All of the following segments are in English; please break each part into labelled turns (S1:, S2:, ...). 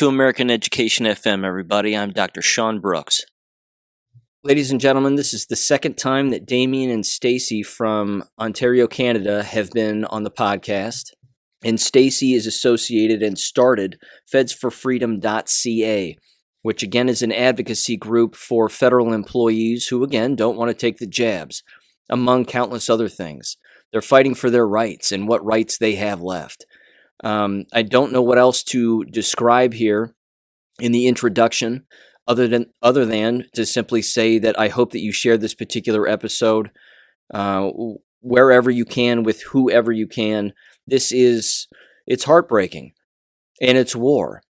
S1: to American Education FM, everybody. I'm Dr. Sean Brooks. Ladies and gentlemen, this is the second time that Damian and Stacy from Ontario, Canada have been on the podcast. And Stacy is associated and started FedsForFreedom.ca, which again is an advocacy group for federal employees who, again, don't want to take the jabs, among countless other things. They're fighting for their rights and what rights they have left. I don't know what else to describe here in the introduction other than to simply say that I hope that you share this particular episode wherever you can with whoever you can. It's heartbreaking, and it's war.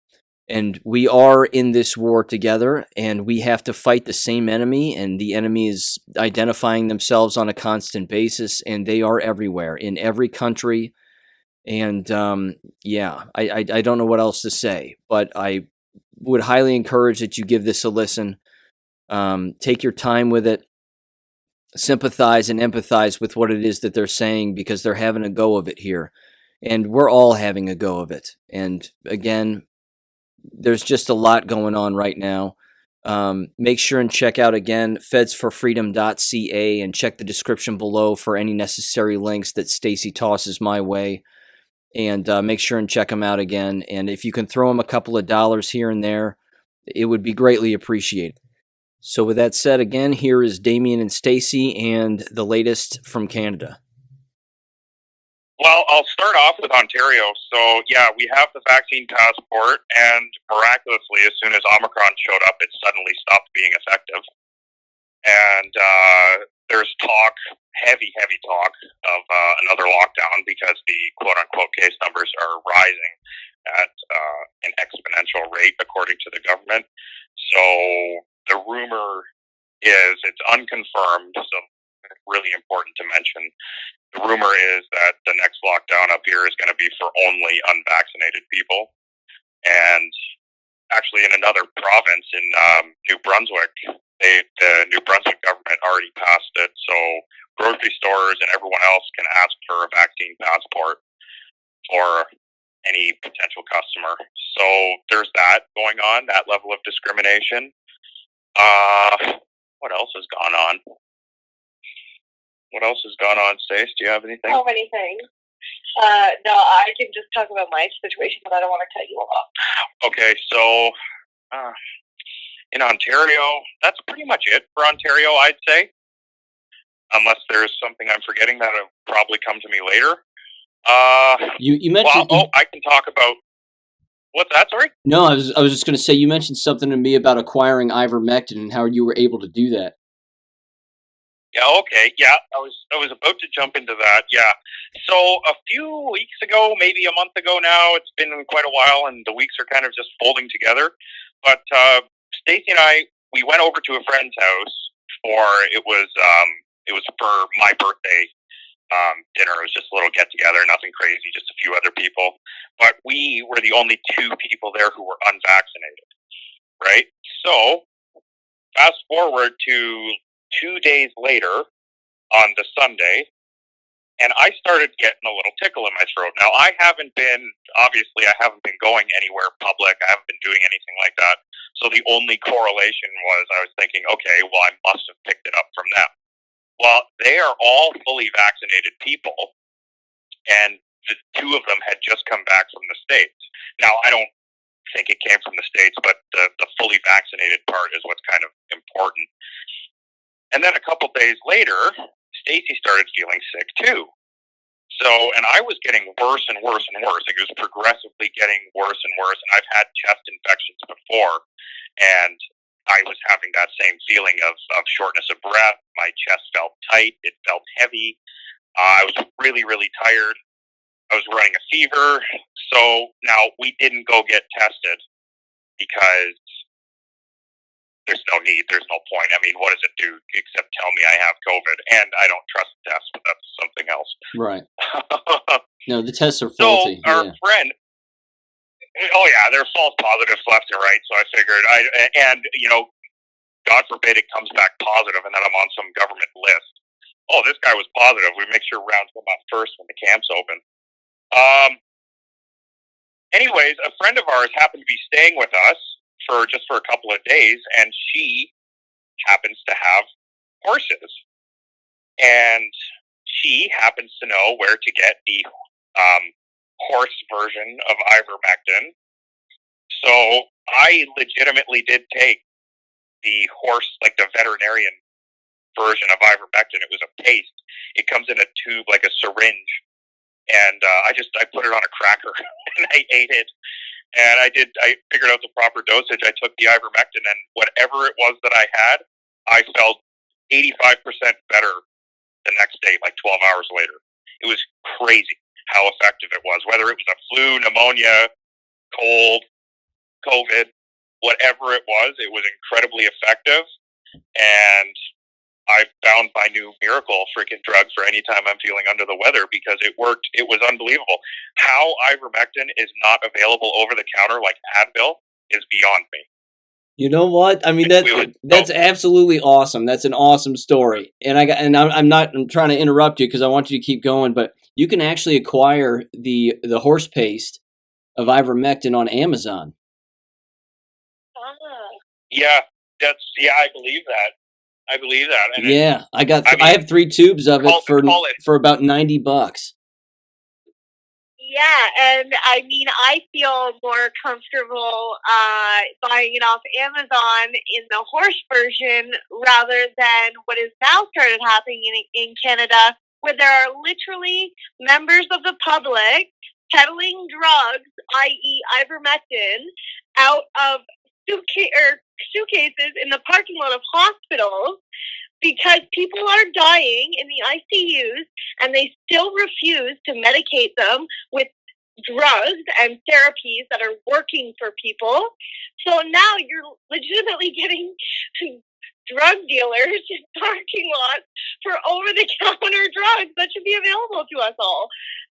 S1: And we are in this war together, and we have to fight the same enemy, and the enemy is identifying themselves on a constant basis, and they are everywhere, in every country. And I don't know what else to say, but I would highly encourage that you give this a listen. Take your time with it. Sympathize and empathize with what it is that they're saying, because they're having a go of it here. And we're all having a go of it. And again, there's just a lot going on right now. Make sure and check out, again, FedsForFreedom.ca, and check the description below for any necessary links that Stacy tosses my way. And make sure and check them out again. And if you can throw them a couple of dollars here and there, it would be greatly appreciated. So with that said, again, here is Damian and Stacy and the latest from Canada.
S2: Well, I'll start off with Ontario. So, yeah, we have the vaccine passport, and miraculously, as soon as Omicron showed up, it suddenly stopped being effective. And there's talk, heavy talk, of another lockdown because the quote-unquote case numbers are rising at an exponential rate, according to the government. So the rumor is, it's unconfirmed, so it's really important to mention. The rumor is that the next lockdown up here is going to be for only unvaccinated people. And actually, in another province, in New Brunswick, the New Brunswick government already passed it, so grocery stores and everyone else can ask for a vaccine passport for any potential customer. So there's that going on, that level of discrimination. What else has gone on? What else has gone on, Stace? Do you have anything?
S3: So many things. No, I can just talk about my situation, but I don't want to cut you off.
S2: Okay, so in Ontario, that's pretty much it for Ontario, I'd say. Unless there's something I'm forgetting that'll probably come to me later.
S1: You mentioned...
S2: I can talk about... What's that, sorry?
S1: No, I was just going to say, you mentioned something to me about acquiring ivermectin and how you were able to do that.
S2: Yeah, okay. Yeah, I was about to jump into that. Yeah. So a few weeks ago, maybe a month ago now, it's been quite a while, and the weeks are kind of just folding together. But Stacy and I, we went over to a friend's house for it was for my birthday dinner. It was just a little get together, nothing crazy, just a few other people. But we were the only two people there who were unvaccinated. Right? So fast forward to 2 days later on the Sunday, and I started getting a little tickle in my throat. Now, I haven't been going anywhere public. I haven't been doing anything like that. So the only correlation was I was thinking, okay, well, I must have picked it up from them. Well, they are all fully vaccinated people, and the two of them had just come back from the States. Now, I don't think it came from the States, but the fully vaccinated part is what's kind of important. And then a couple days later, Stacy started feeling sick too. So, and I was getting worse and worse and worse. Like, it was progressively getting worse and worse. And I've had chest infections before, and I was having that same feeling of shortness of breath. My chest felt tight. It felt heavy. I was really tired. I was running a fever. So now we didn't go get tested because there's no need. There's no point. I mean, what does it do except tell me I have COVID? And I don't trust tests, but that's something else.
S1: Right. No, the tests are faulty.
S2: So our friend, they're false positives left and right. So I figured, God forbid it comes back positive and then I'm on some government list. Oh, this guy was positive. We make sure rounds come out first when the camp's open. anyways, a friend of ours happened to be staying with us for a couple of days, and she happens to have horses, and she happens to know where to get the horse version of ivermectin. So I legitimately did take the horse, like the veterinarian version of ivermectin. It was a paste. It comes in a tube, like a syringe, and I put it on a cracker and I ate it. And I figured out the proper dosage. I took the ivermectin, and whatever it was that I had, I felt 85% better the next day, like 12 hours later. It was crazy how effective it was. Whether it was a flu, pneumonia, cold, COVID, whatever it was incredibly effective. And I found my new miracle freaking drug for any time I'm feeling under the weather, because it worked. It was unbelievable. How ivermectin is not available over the counter like Advil is beyond me.
S1: You know what? I mean, that's absolutely awesome. That's an awesome story. And I'm trying to interrupt you because I want you to keep going, but you can actually acquire the horse paste of ivermectin on Amazon.
S2: Yeah, I believe that. And
S1: yeah, I have 3 tubes of it for about $90.
S3: Yeah, and I mean, I feel more comfortable buying it off Amazon in the horse version rather than what is now started happening in Canada, where there are literally members of the public peddling drugs, i.e. ivermectin, out of suitcases in the parking lot of hospitals, because people are dying in the ICUs and they still refuse to medicate them with drugs and therapies that are working for people. So now you're legitimately getting drug dealers in parking lots for over-the-counter drugs that should be available to us all.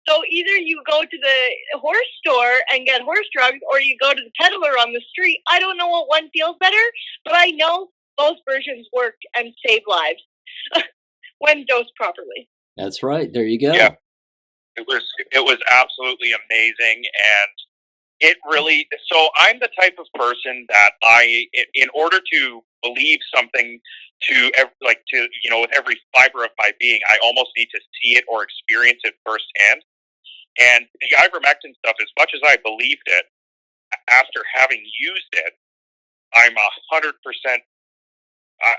S3: So either you go to the horse store and get horse drugs, or you go to the peddler on the street. I don't know what one feels better, but I know both versions work and save lives when dosed properly.
S1: That's right. There you go.
S2: Yeah, it was absolutely amazing, and it really. So I'm the type of person that in order to believe something with every fiber of my being, I almost need to see it or experience it firsthand. And the ivermectin stuff, as much as I believed it, after having used it, I'm 100%.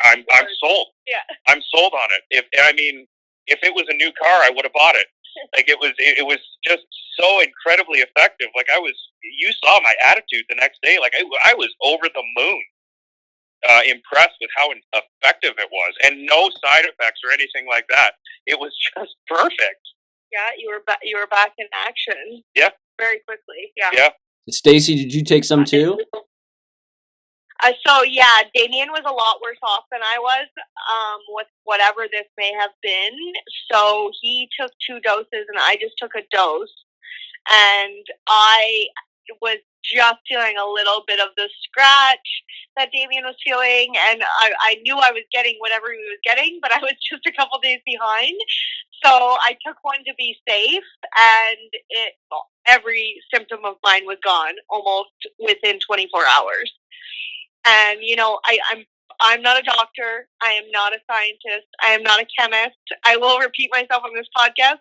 S2: I'm sold. Yeah, I'm sold on it. If it was a new car, I would have bought it. Like it was just so incredibly effective. Like you saw my attitude the next day. Like I was over the moon, impressed with how effective it was, and no side effects or anything like that. It was just perfect.
S3: Yeah, you were back in action.
S2: Yeah,
S3: very quickly. Yeah.
S2: Yeah.
S1: Stacy, did you take some too?
S3: So yeah, Damian was a lot worse off than I was, with whatever this may have been. So he took 2 doses and I just took a dose. And I was just feeling a little bit of the scratch that Damian was feeling. And I knew I was getting whatever he was getting, but I was just a couple days behind. So I took one to be safe, and every symptom of mine was gone almost within 24 hours. And, I'm not a doctor. I am not a scientist. I am not a chemist. I will repeat myself on this podcast.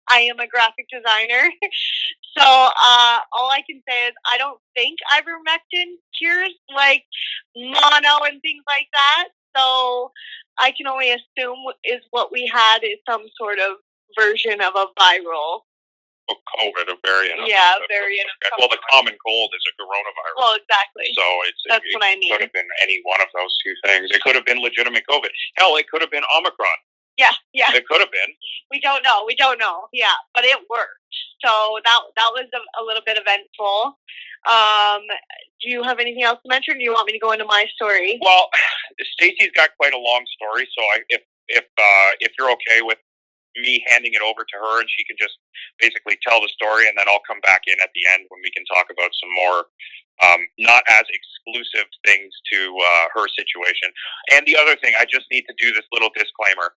S3: I am a graphic designer. So all I can say is I don't think ivermectin cures like mono and things like that. So I can only assume is what we had is some sort of version of a viral.
S2: COVID, a variant.
S3: Yeah, variant.
S2: Well, the common cold is a coronavirus.
S3: Well, exactly.
S2: So
S3: that's what I mean.
S2: It could have been any one of those 2 things. It could have been legitimate COVID. Hell, it could have been Omicron.
S3: Yeah.
S2: It could have been.
S3: We don't know. Yeah, but it worked. So that was a little bit eventful. Do you have anything else to mention? Or do you want me to go into my story?
S2: Well, Stacy's got quite a long story, so if you're okay with me handing it over to her, and she can just basically tell the story, and then I'll come back in at the end when we can talk about some more not as exclusive things to her situation. And the other thing, I just need to do this little disclaimer.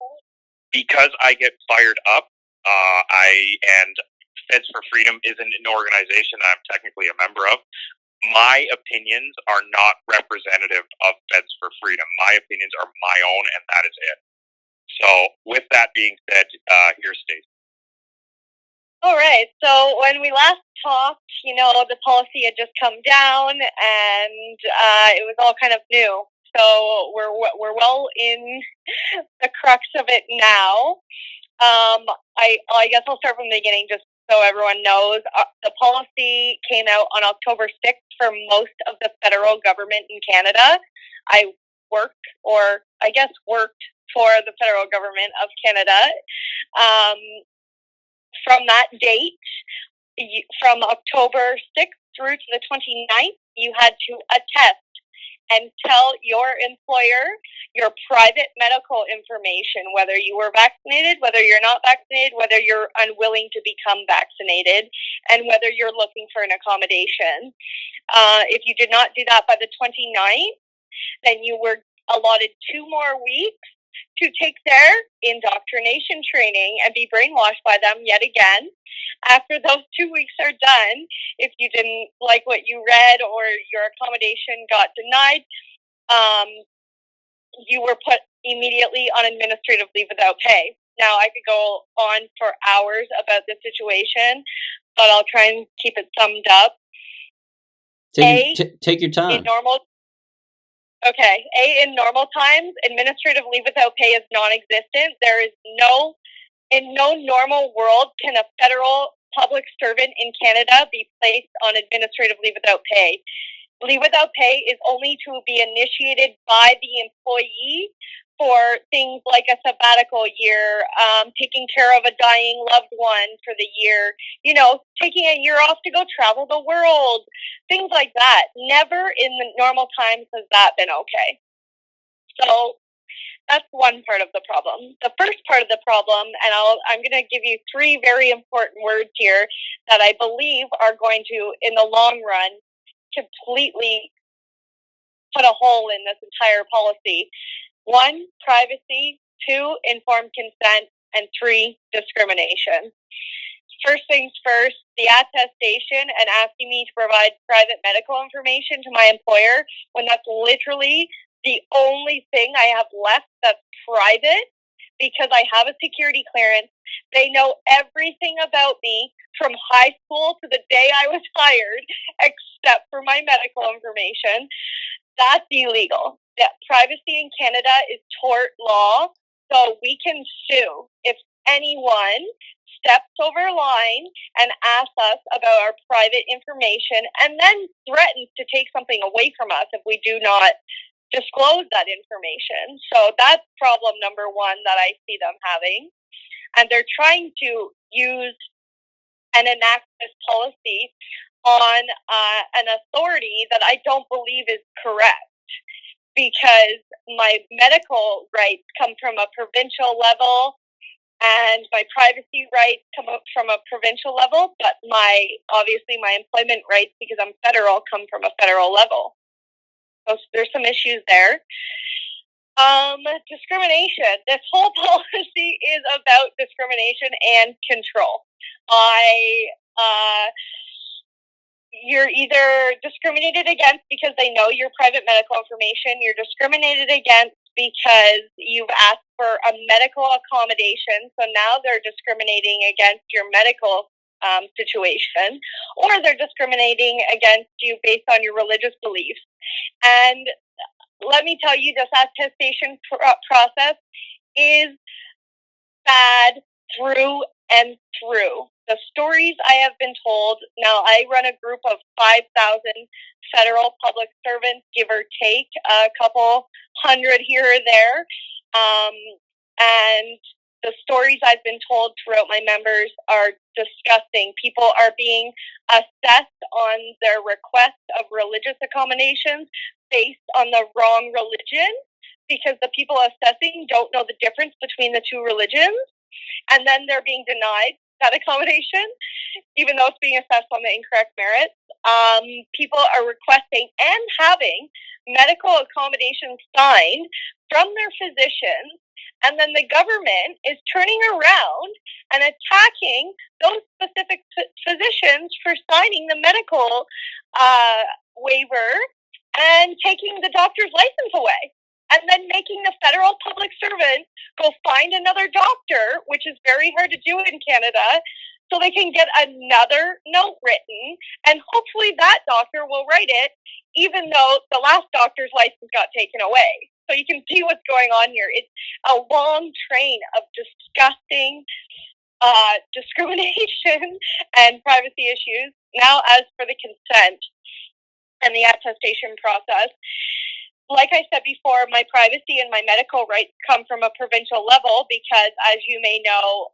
S2: Because I get fired up, and Feds for Freedom isn't an organization that I'm technically a member of. My opinions are not representative of Feds for Freedom. My opinions are my own, and that is it. So, with that being said, here's Stacy.
S3: All right. So when we last talked, the policy had just come down, and it was all kind of new. So we're well in the crux of it now. I guess I'll start from the beginning, just so everyone knows. The policy came out on October 6th for most of the federal government in Canada. I worked for the federal government of Canada. From that date, from October 6th through to the 29th, you had to attest and tell your employer your private medical information, whether you were vaccinated, whether you're not vaccinated, whether you're unwilling to become vaccinated, and whether you're looking for an accommodation. If you did not do that by the 29th, then you were allotted 2 more weeks to take their indoctrination training and be brainwashed by them yet again. After those 2 weeks are done, if you didn't like what you read or your accommodation got denied, you were put immediately on administrative leave without pay. Now, I could go on for hours about this situation, but I'll try and keep it summed up.
S1: Take your time.
S3: In normal times, administrative leave without pay is non-existent. There is in no normal world can a federal public servant in Canada be placed on administrative leave without pay. Leave without pay is only to be initiated by the employee for things like a sabbatical year, taking care of a dying loved one for the year, taking a year off to go travel the world, things like that. Never in the normal times has that been okay. So that's one part of the problem. The first part of the problem, and I'm going to give you 3 very important words here that I believe are going to, in the long run, completely put a hole in this entire policy. 1, privacy. 2, informed consent. And 3, discrimination. First things first, the attestation and asking me to provide private medical information to my employer when that's literally the only thing I have left that's private because I have a security clearance. They know everything about me from high school to the day I was hired, except for my medical information. That's illegal. That privacy in Canada is tort law, so we can sue if anyone steps over a line and asks us about our private information and then threatens to take something away from us if we do not disclose that information. So that's problem number 1 that I see them having. And they're trying to use and enact this policy on an authority that I don't believe is correct, because my medical rights come from a provincial level and my privacy rights come up from a provincial level, but my employment rights, because I'm federal, come from a federal level. So there's some issues there. Discrimination. This whole policy is about discrimination and control. You're either discriminated against because they know your private medical information. You're discriminated against because you've asked for a medical accommodation. So now they're discriminating against your medical situation, or they're discriminating against you based on your religious beliefs. And let me tell you, this attestation process is bad through and through. The stories I have been told, now I run a group of 5,000 federal public servants, give or take, a couple hundred here or there. And the stories I've been told throughout my members are disgusting. People are being assessed on their request of religious accommodations based on the wrong religion, because the people assessing don't know the difference between the 2 religions, and then they're being denied that accommodation, even though it's being assessed on the incorrect merits. People are requesting and having medical accommodations signed from their physicians and then the government is turning around and attacking those specific physicians for signing the medical waiver and taking the doctor's license away, and then making the federal public servant go find another doctor, which is very hard to do in Canada, so they can get another note written, and hopefully that doctor will write it, even though the last doctor's license got taken away. So you can see what's going on here. It's a long train of disgusting discrimination and privacy issues. Now, as for the consent and the attestation process, like I said before, my privacy and my medical rights come from a provincial level because, as you may know,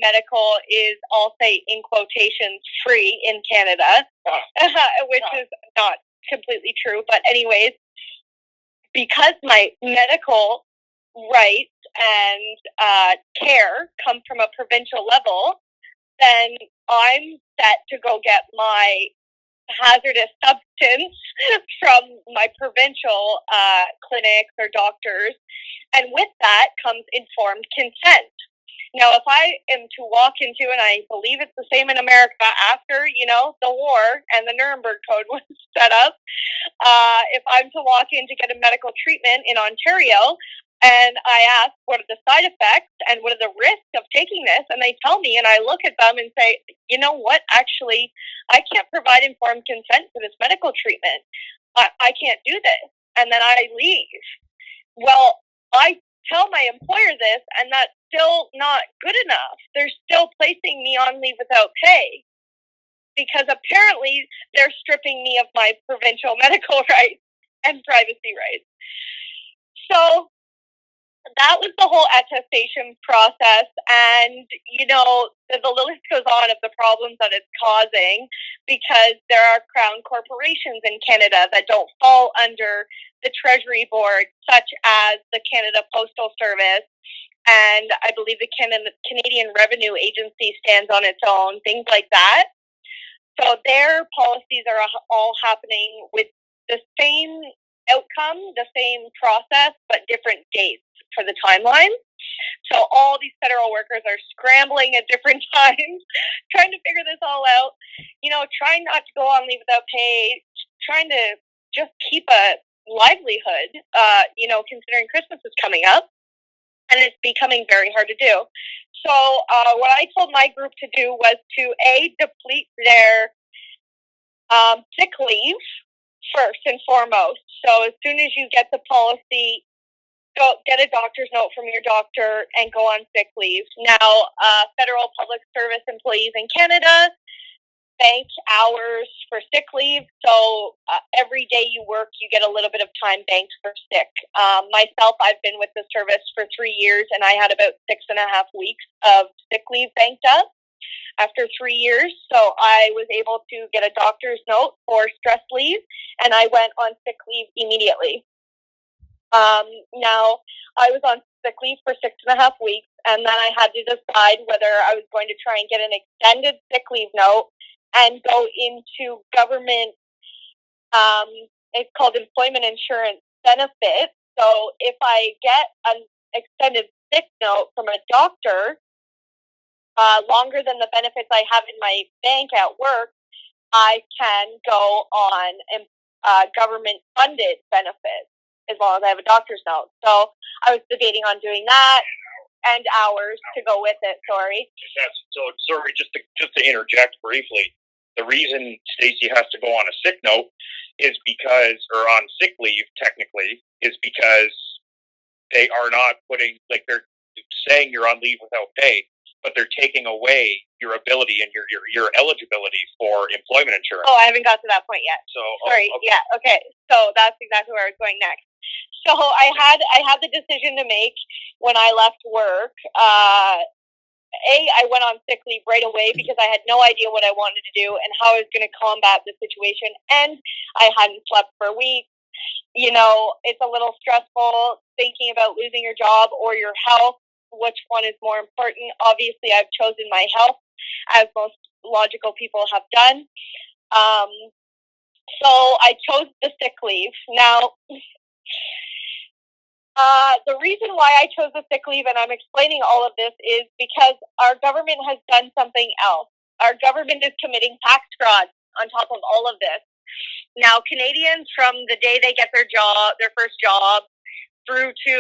S3: medical is, I'll say in quotations, free in Canada, which is not completely true. But anyways, because my medical rights and care come from a provincial level, then I'm set to go get my hazardous substance from my provincial clinics or doctors, and with that comes informed consent. Now, if I am to walk into, and I believe it's the same in America after, the war and the Nuremberg Code was set up, if I'm to walk in to get a medical treatment in Ontario, and I ask, what are the side effects and what are the risks of taking this? And they tell me, and I look at them and say, you know what, actually, I can't provide informed consent for this medical treatment. I can't do this. And then I leave. Well, I tell my employer this, and that's still not good enough. They're still placing me on leave without pay because apparently they're stripping me of my provincial medical rights and privacy rights. So that was the whole attestation process, and the list goes on of the problems that it's causing because there are crown corporations in Canada that don't fall under the Treasury Board, such as the Canada Postal Service, and I believe the Canadian Revenue Agency stands on its own, things like that. So their policies are all happening with the same outcome, the same process, but different dates for the timeline. So all these federal workers are scrambling at different times, trying to figure this all out, trying not to go on leave without pay, trying to just keep a livelihood, considering Christmas is coming up, and it's becoming very hard to do. So what I told my group to do was to, deplete their sick leave first and foremost. So as soon as you get the policy, go get a doctor's note from your doctor and go on sick leave. Now, federal public service employees in Canada bank hours for sick leave. So every day you work, you get a little bit of time banked for sick. Myself, I've been with the service for 3 years, and I had about 6.5 weeks of sick leave banked up after 3 years. So I was able to get a doctor's note for stress leave, and I went on sick leave immediately. Now, I was on sick leave for 6.5 weeks, and then I had to decide whether I was going to try and get an extended sick leave note and go into government, it's called employment insurance benefits. So if I get an extended sick note from a doctor, longer than the benefits I have in my bank at work, I can go on government-funded benefits as long as I have a doctor's note. So I was debating on doing that and hours to go with it. Sorry.
S2: Sorry, just to interject briefly. The reason Stacy has to go on a sick note is because, or on sick leave technically, is because they are not putting, they're saying you're on leave without pay, but they're taking away your ability and your eligibility for employment insurance.
S3: Oh, I haven't got to that point yet.
S2: So
S3: sorry.
S2: Okay.
S3: Yeah. Okay. So that's exactly where I was going next. So I had the decision to make when I left work. I went on sick leave right away because I had no idea what I wanted to do and how I was going to combat the situation, and I hadn't slept for weeks. It's a little stressful thinking about losing your job or your health. Which one is more important? Obviously, I've chosen my health, as most logical people have done. So I chose the sick leave. Now, The reason why I chose the sick leave, and I'm explaining all of this, is because our government has done something else. Our government is committing tax fraud on top of all of this. Now, Canadians, from the day they get their first job, through to,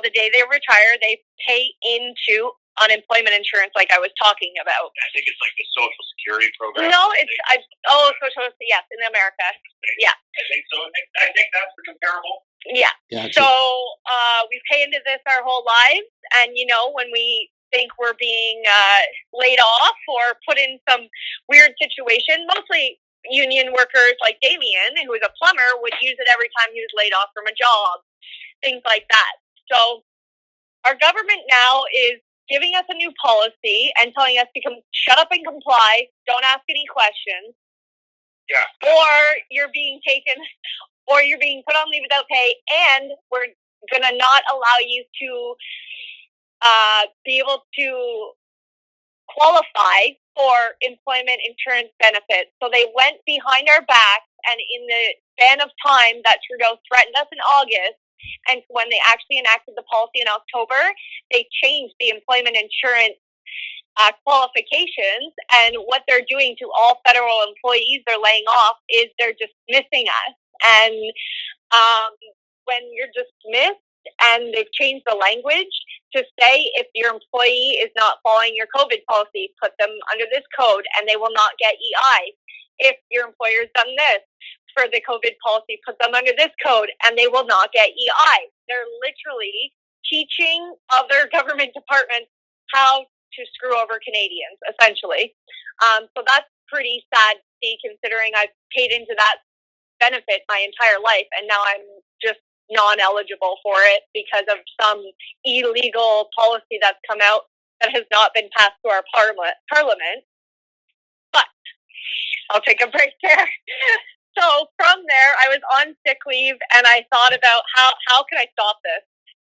S3: the day they retire, they pay into unemployment insurance, like I was talking about.
S2: I think it's like the Social Security program.
S3: No, Social, yes, in America. Yeah.
S2: I think so. I think that's comparable.
S3: Yeah.
S1: Gotcha.
S3: So we pay into this our whole lives, and when we think we're being laid off or put in some weird situation, mostly union workers like Damian, who is a plumber, would use it every time he was laid off from a job, things like that. So our government now is giving us a new policy and telling us to shut up and comply, don't ask any questions.
S2: Yeah.
S3: Or you're being put on leave without pay, and we're going to not allow you to be able to qualify for employment insurance benefits. So they went behind our backs, and in the span of time that Trudeau threatened us in August, and when they actually enacted the policy in October, they changed the employment insurance qualifications, and what they're doing to all federal employees they're laying off is they're dismissing us. And when you're dismissed, and they've changed the language to say if your employee is not following your COVID policy, put them under this code and they will not get EI. If your employer's done this for the COVID policy, put them under this code and they will not get EI. They're literally teaching other government departments how to screw over Canadians, essentially. So that's pretty sad to see, considering I've paid into that benefit my entire life, and now I'm just non-eligible for it because of some illegal policy that's come out that has not been passed through our parliament. But I'll take a break there. So from there, I was on sick leave, and I thought about how can I stop this?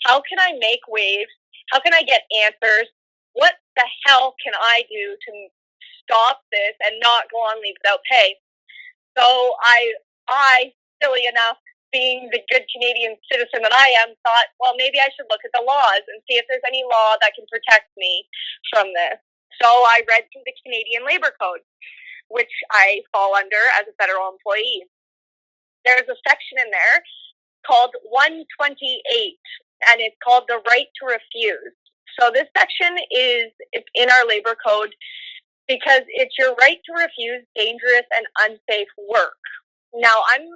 S3: How can I make waves? How can I get answers? What the hell can I do to stop this and not go on leave without pay? So I, silly enough, being the good Canadian citizen that I am, thought, well, maybe I should look at the laws and see if there's any law that can protect me from this. So I read through the Canadian Labor Code, which I fall under as a federal employee. There's a section in there called 128, and it's called the right to refuse. So this section is in our labor code because it's your right to refuse dangerous and unsafe work. Now, I'm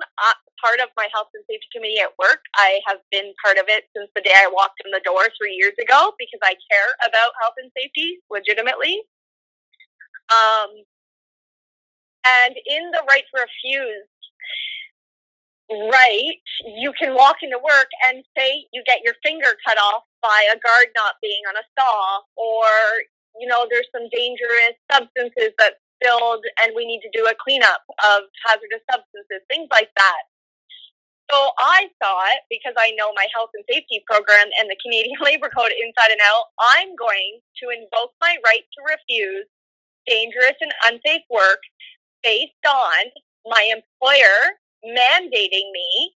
S3: part of my health and safety committee at work. I have been part of it since the day I walked in the door 3 years ago because I care about health and safety legitimately. And in the right to refuse, right, you can walk into work and say you get your finger cut off by a guard not being on a saw, or, there's some dangerous substances that spilled and we need to do a cleanup of hazardous substances, things like that. So I thought, because I know my health and safety program and the Canadian Labor Code inside and out, I'm going to invoke my right to refuse dangerous and unsafe work based on my employer mandating me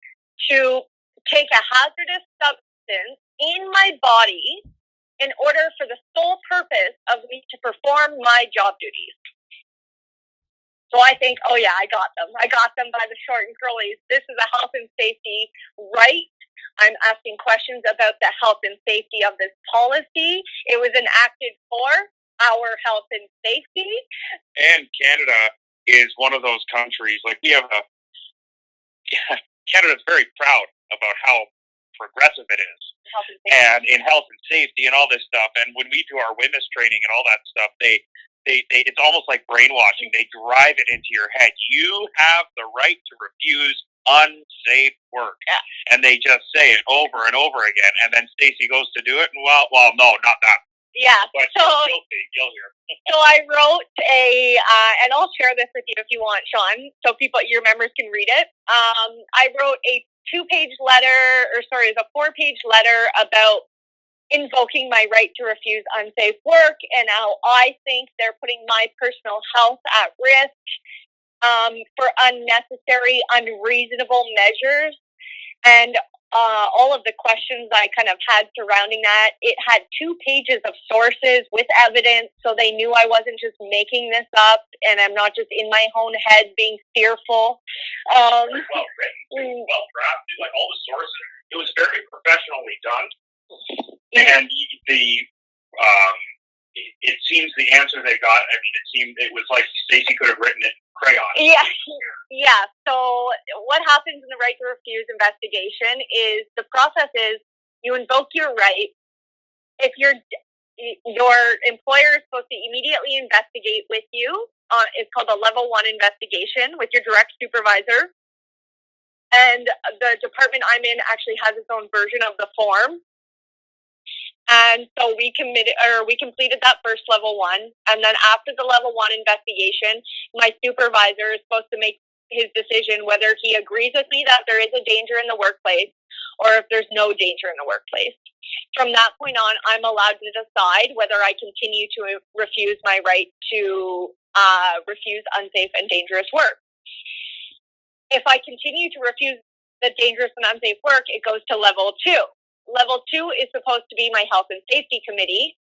S3: to take a hazardous substance in my body in order for the sole purpose of me to perform my job duties. So I think, oh yeah, I got them. I got them by the short and curlies. This is a health and safety right. I'm asking questions about the health and safety of this policy. It was enacted for our health and safety.
S2: And Canada is one of those countries, like we have Canada's very proud about how progressive it is. And in health and safety and all this stuff. And when we do our women's training and all that stuff, they it's almost like brainwashing. They drive it into your head. You have the right to refuse unsafe work.
S3: Yeah.
S2: And they just say it over and over again. And then Stacy goes to do it, and well, no, not that.
S3: Yeah.
S2: But
S3: so
S2: you'll hear.
S3: So I wrote and I'll share this with you if you want, Sean, so your members can read it. I wrote a 4-page letter about invoking my right to refuse unsafe work and how I think they're putting my personal health at risk for unnecessary, unreasonable measures. And all of the questions I kind of had surrounding that. It had 2 pages of sources with evidence, so they knew I wasn't just making this up, and I'm not just in my own head being fearful.
S2: Very well written, well drafted, like all the sources. It was very professionally done, and it seems the answer they got. I mean, it was like Stacy could have written it in crayon.
S3: Yeah. So what happens in the right to refuse investigation is the process is you invoke your right. If your employer is supposed to immediately investigate with you, it's called a level 1 investigation with your direct supervisor. And the department I'm in actually has its own version of the form. And so we completed that first level 1. And then after the level 1 investigation, my supervisor is supposed to make his decision whether he agrees with me that there is a danger in the workplace or if there's no danger in the workplace. From that point on, I'm allowed to decide whether I continue to refuse my right to refuse unsafe and dangerous work. If I continue to refuse the dangerous and unsafe work, it goes to level 2. Level 2 is supposed to be my health and safety committee,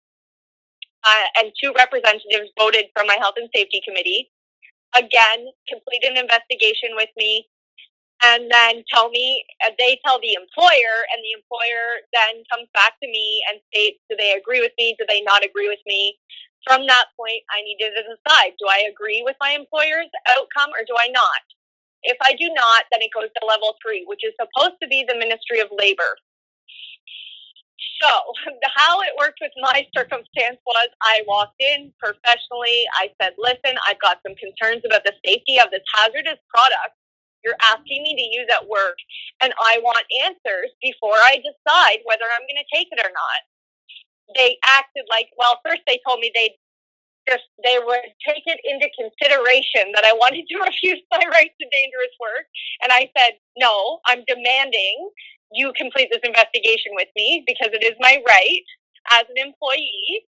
S3: and 2 representatives voted from my health and safety committee. Again, complete an investigation with me, and then they tell the employer, and the employer then comes back to me and states, do they agree with me? Do they not agree with me? From that point, I needed to decide, do I agree with my employer's outcome or do I not? If I do not, then it goes to level 3, which is supposed to be the Ministry of Labor. So how it worked with my circumstance was I walked in professionally. I said, listen, I've got some concerns about the safety of this hazardous product you're asking me to use at work, and I want answers before I decide whether I'm going to take it or not. They acted like, well, first they told me they would take it into consideration that I wanted to refuse my right to dangerous work. And I said, no, I'm demanding you complete this investigation with me because it is my right as an employee.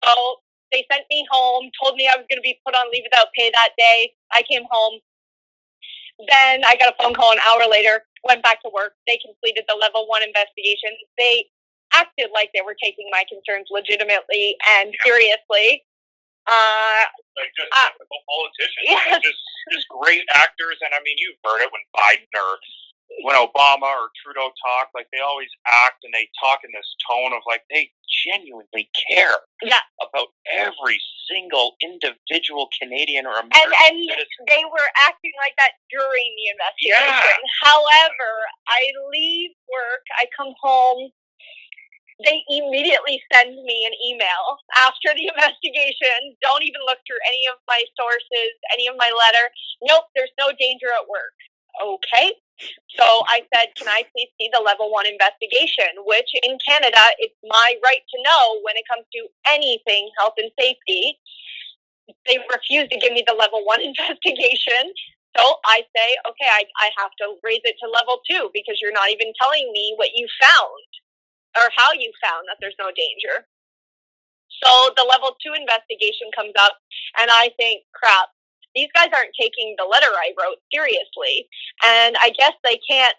S3: So they sent me home, told me I was going to be put on leave without pay that day. I came home. Then I got a phone call an hour later, went back to work. They completed the level 1 investigation. They acted like they were taking my concerns legitimately and seriously.
S2: Like just typical politicians, yes. just great actors. And I mean, you've heard it when Biden or when Obama or Trudeau talk, like they always act and they talk in this tone of like they genuinely care about every single individual Canadian or American citizen.
S3: They were acting like that during the investigation. Yeah. However, I leave work, I come home, they immediately send me an email after the investigation. Don't even look through any of my sources, any of my letter. Nope, there's no danger at work. Okay. So I said, can I please see the level 1 investigation, which in Canada, it's my right to know when it comes to anything health and safety. They refused to give me the level 1 investigation. So I say, okay, I have to raise it to level 2 because you're not even telling me what you found or how you found that there's no danger. So the level 2 investigation comes up and I think, crap, these guys aren't taking the letter I wrote seriously. And I guess they can't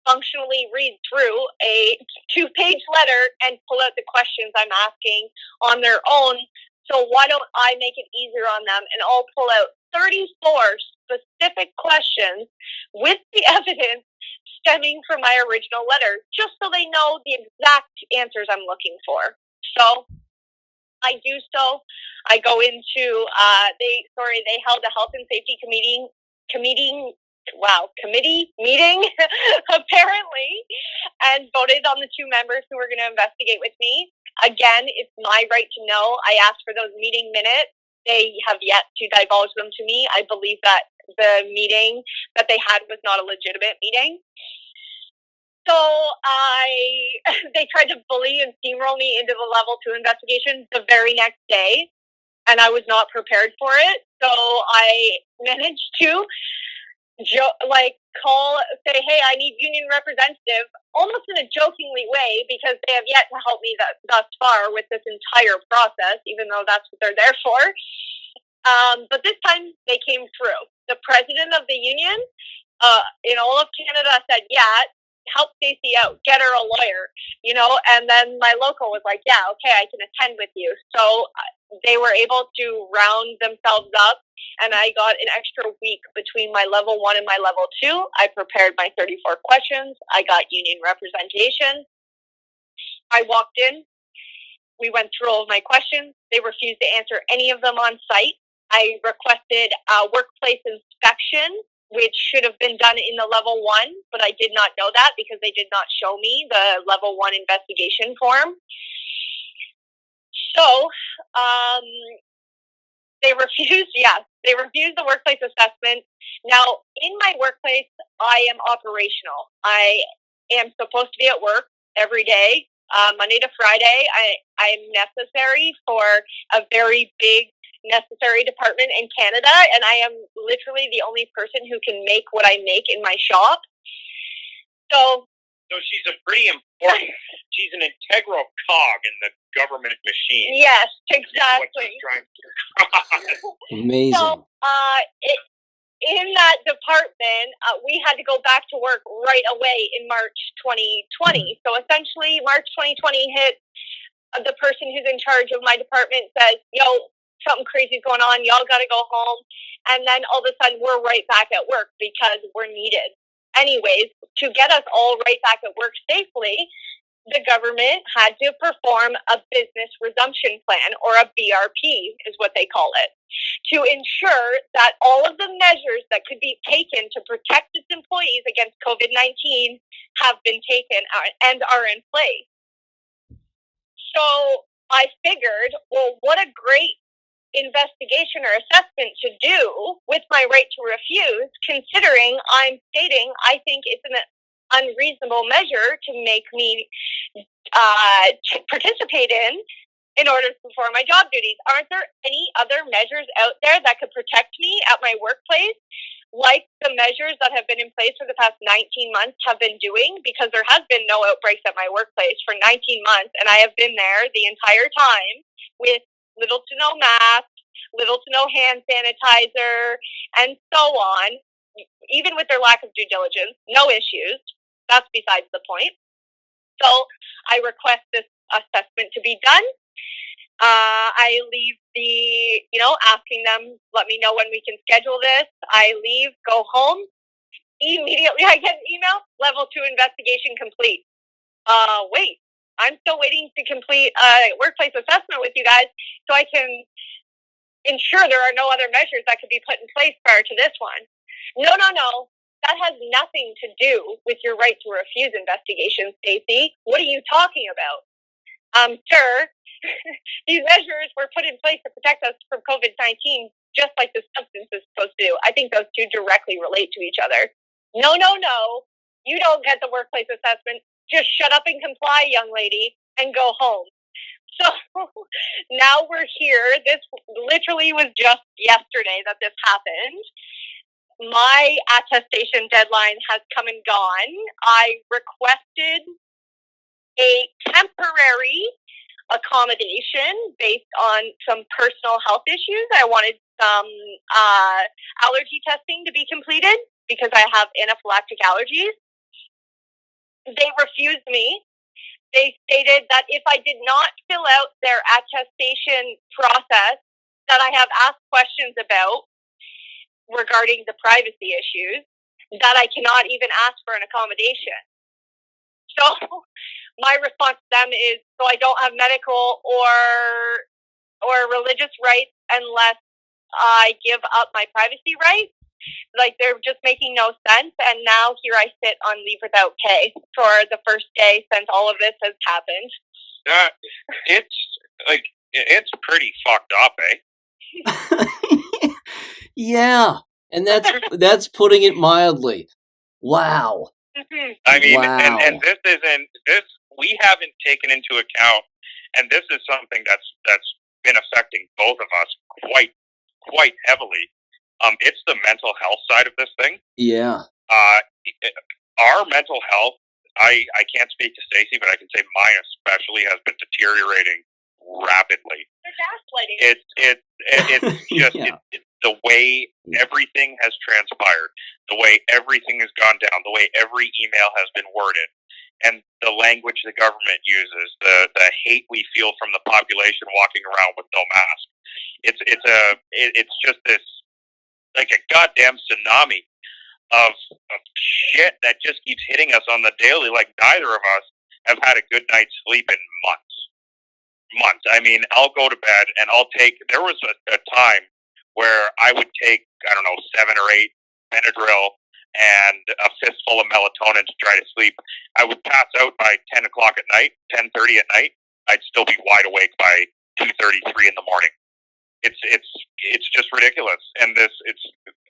S3: functionally read through a 2-page letter and pull out the questions I'm asking on their own. So why don't I make it easier on them and I'll pull out 34 specific questions with the evidence stemming from my original letter, just so they know the exact answers I'm looking for. So I do so. I go into they held a health and safety committee meeting apparently, and voted on the 2 members who were going to investigate with me. Again, it's my right to know. I asked for those meeting minutes. They have yet to divulge them to me. I believe that the meeting that they had was not a legitimate meeting. So they tried to bully and steamroll me into the level 2 investigation the very next day, and I was not prepared for it. So I managed to say, hey, I need union representative, almost in a jokingly way, because they have yet to help me thus far with this entire process, even though that's what they're there for. But this time they came through. The president of the union in all of Canada said, yeah, help Stacy out, get her a lawyer, you know. And then my local was like, yeah, okay, I can attend with you. So they were able to round themselves up, and I got an extra week between my level 1 and my level 2. I prepared my 34 questions. I got union representation. I walked in. We went through all of my questions. They refused to answer any of them on site. I requested a workplace inspection, which should have been done in the level 1, but I did not know that because they did not show me the level 1 investigation form. So, they refused the workplace assessment. Now, in my workplace, I am operational. I am supposed to be at work every day, Monday to Friday. I am necessary for a very big necessary department in Canada, and I am literally the only person who can make what I make in my shop. So
S2: she's a pretty important, she's an integral cog in the government machine.
S3: Yes, exactly.
S1: Amazing.
S3: So, in that department, we had to go back to work right away in March 2020. So essentially, March 2020 hit. The person who's in charge of my department says, yo, something crazy is going on. Y'all got to go home. And then all of a sudden, we're right back at work because we're needed. Anyways, to get us all right back at work safely, the government had to perform a business resumption plan, or a BRP is what they call it, to ensure that all of the measures that could be taken to protect its employees against COVID-19 have been taken and are in place. So I figured, well, what a great investigation or assessment to do with my right to refuse, considering I'm stating I think it's an unreasonable measure to make me participate in order to perform my job duties. Aren't there any other measures out there that could protect me at my workplace, like the measures that have been in place for the past 19 months have been doing? Because there has been no outbreaks at my workplace for 19 months, and I have been there the entire time with little to no mask, little to no hand sanitizer, and so on. Even with their lack of due diligence, no issues. That's besides the point. So I request this assessment to be done. I leave asking them, let me know when we can schedule this. I leave, go home. Immediately I get an email, level 2 investigation complete. Wait, I'm still waiting to complete a workplace assessment with you guys so I can ensure there are no other measures that could be put in place prior to this one. No. That has nothing to do with your right to refuse investigation, Stacy. What are you talking about? Sir, these measures were put in place to protect us from COVID-19, just like the substance is supposed to do. I think those two directly relate to each other. No. You don't get the workplace assessment. Just shut up and comply, young lady, and go home. So now we're here. This literally was just yesterday that this happened. My attestation deadline has come and gone. I requested a temporary accommodation based on some personal health issues. I wanted some allergy testing to be completed because I have anaphylactic allergies. They refused me. They stated that if I did not fill out their attestation process that I have asked questions about regarding the privacy issues, that I cannot even ask for an accommodation. So my response to them is, so I don't have medical or religious rights unless I give up my privacy rights. Like, they're just making no sense. And now here I sit on leave without pay for the first day since all of this has happened.
S2: It's pretty fucked up, eh?
S1: Yeah, and that's putting it mildly. Wow.
S2: I mean,
S1: wow.
S2: and this we haven't taken into account, and this is something that's been affecting both of us quite heavily. It's the mental health side of this thing.
S1: Yeah.
S2: Our mental health, I can't speak to Stacy, but I can say mine especially has been deteriorating rapidly.
S3: They're gaslighting.
S2: It's just
S1: yeah.
S2: it's the way everything has transpired. the way everything has gone down, the way every email has been worded, and the language the government uses, the hate we feel from the population walking around with no mask. It's just this, like a goddamn tsunami of shit that just keeps hitting us on the daily. Like, neither of us have had a good night's sleep in months. I mean, I'll go to bed and there was a time where I would take, I don't know, 7 or 8 Benadryl and a fistful of melatonin to try to sleep. I would pass out by 10 o'clock at night, 10:30 at night. I'd still be wide awake by 2:33 in the morning. It's just ridiculous. And it's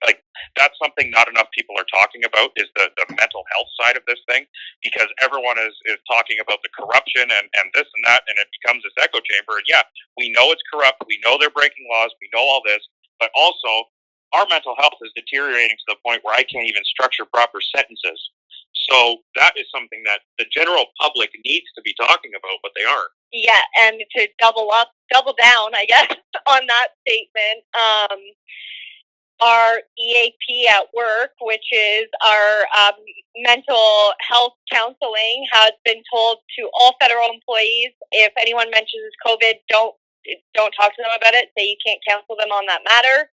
S2: like, that's something not enough people are talking about, is the mental health side of this thing, because everyone is talking about the corruption and this and that, and it becomes this echo chamber. And yeah, we know it's corrupt, we know they're breaking laws, we know all this, but also our mental health is deteriorating to the point where I can't even structure proper sentences. So that is something that the general public needs to be talking about, but they aren't.
S3: Yeah, and to double down, I guess, on that statement, our EAP at work, which is our mental health counseling, has been told to all federal employees, if anyone mentions COVID, don't talk to them about it. Say you can't counsel them on that matter.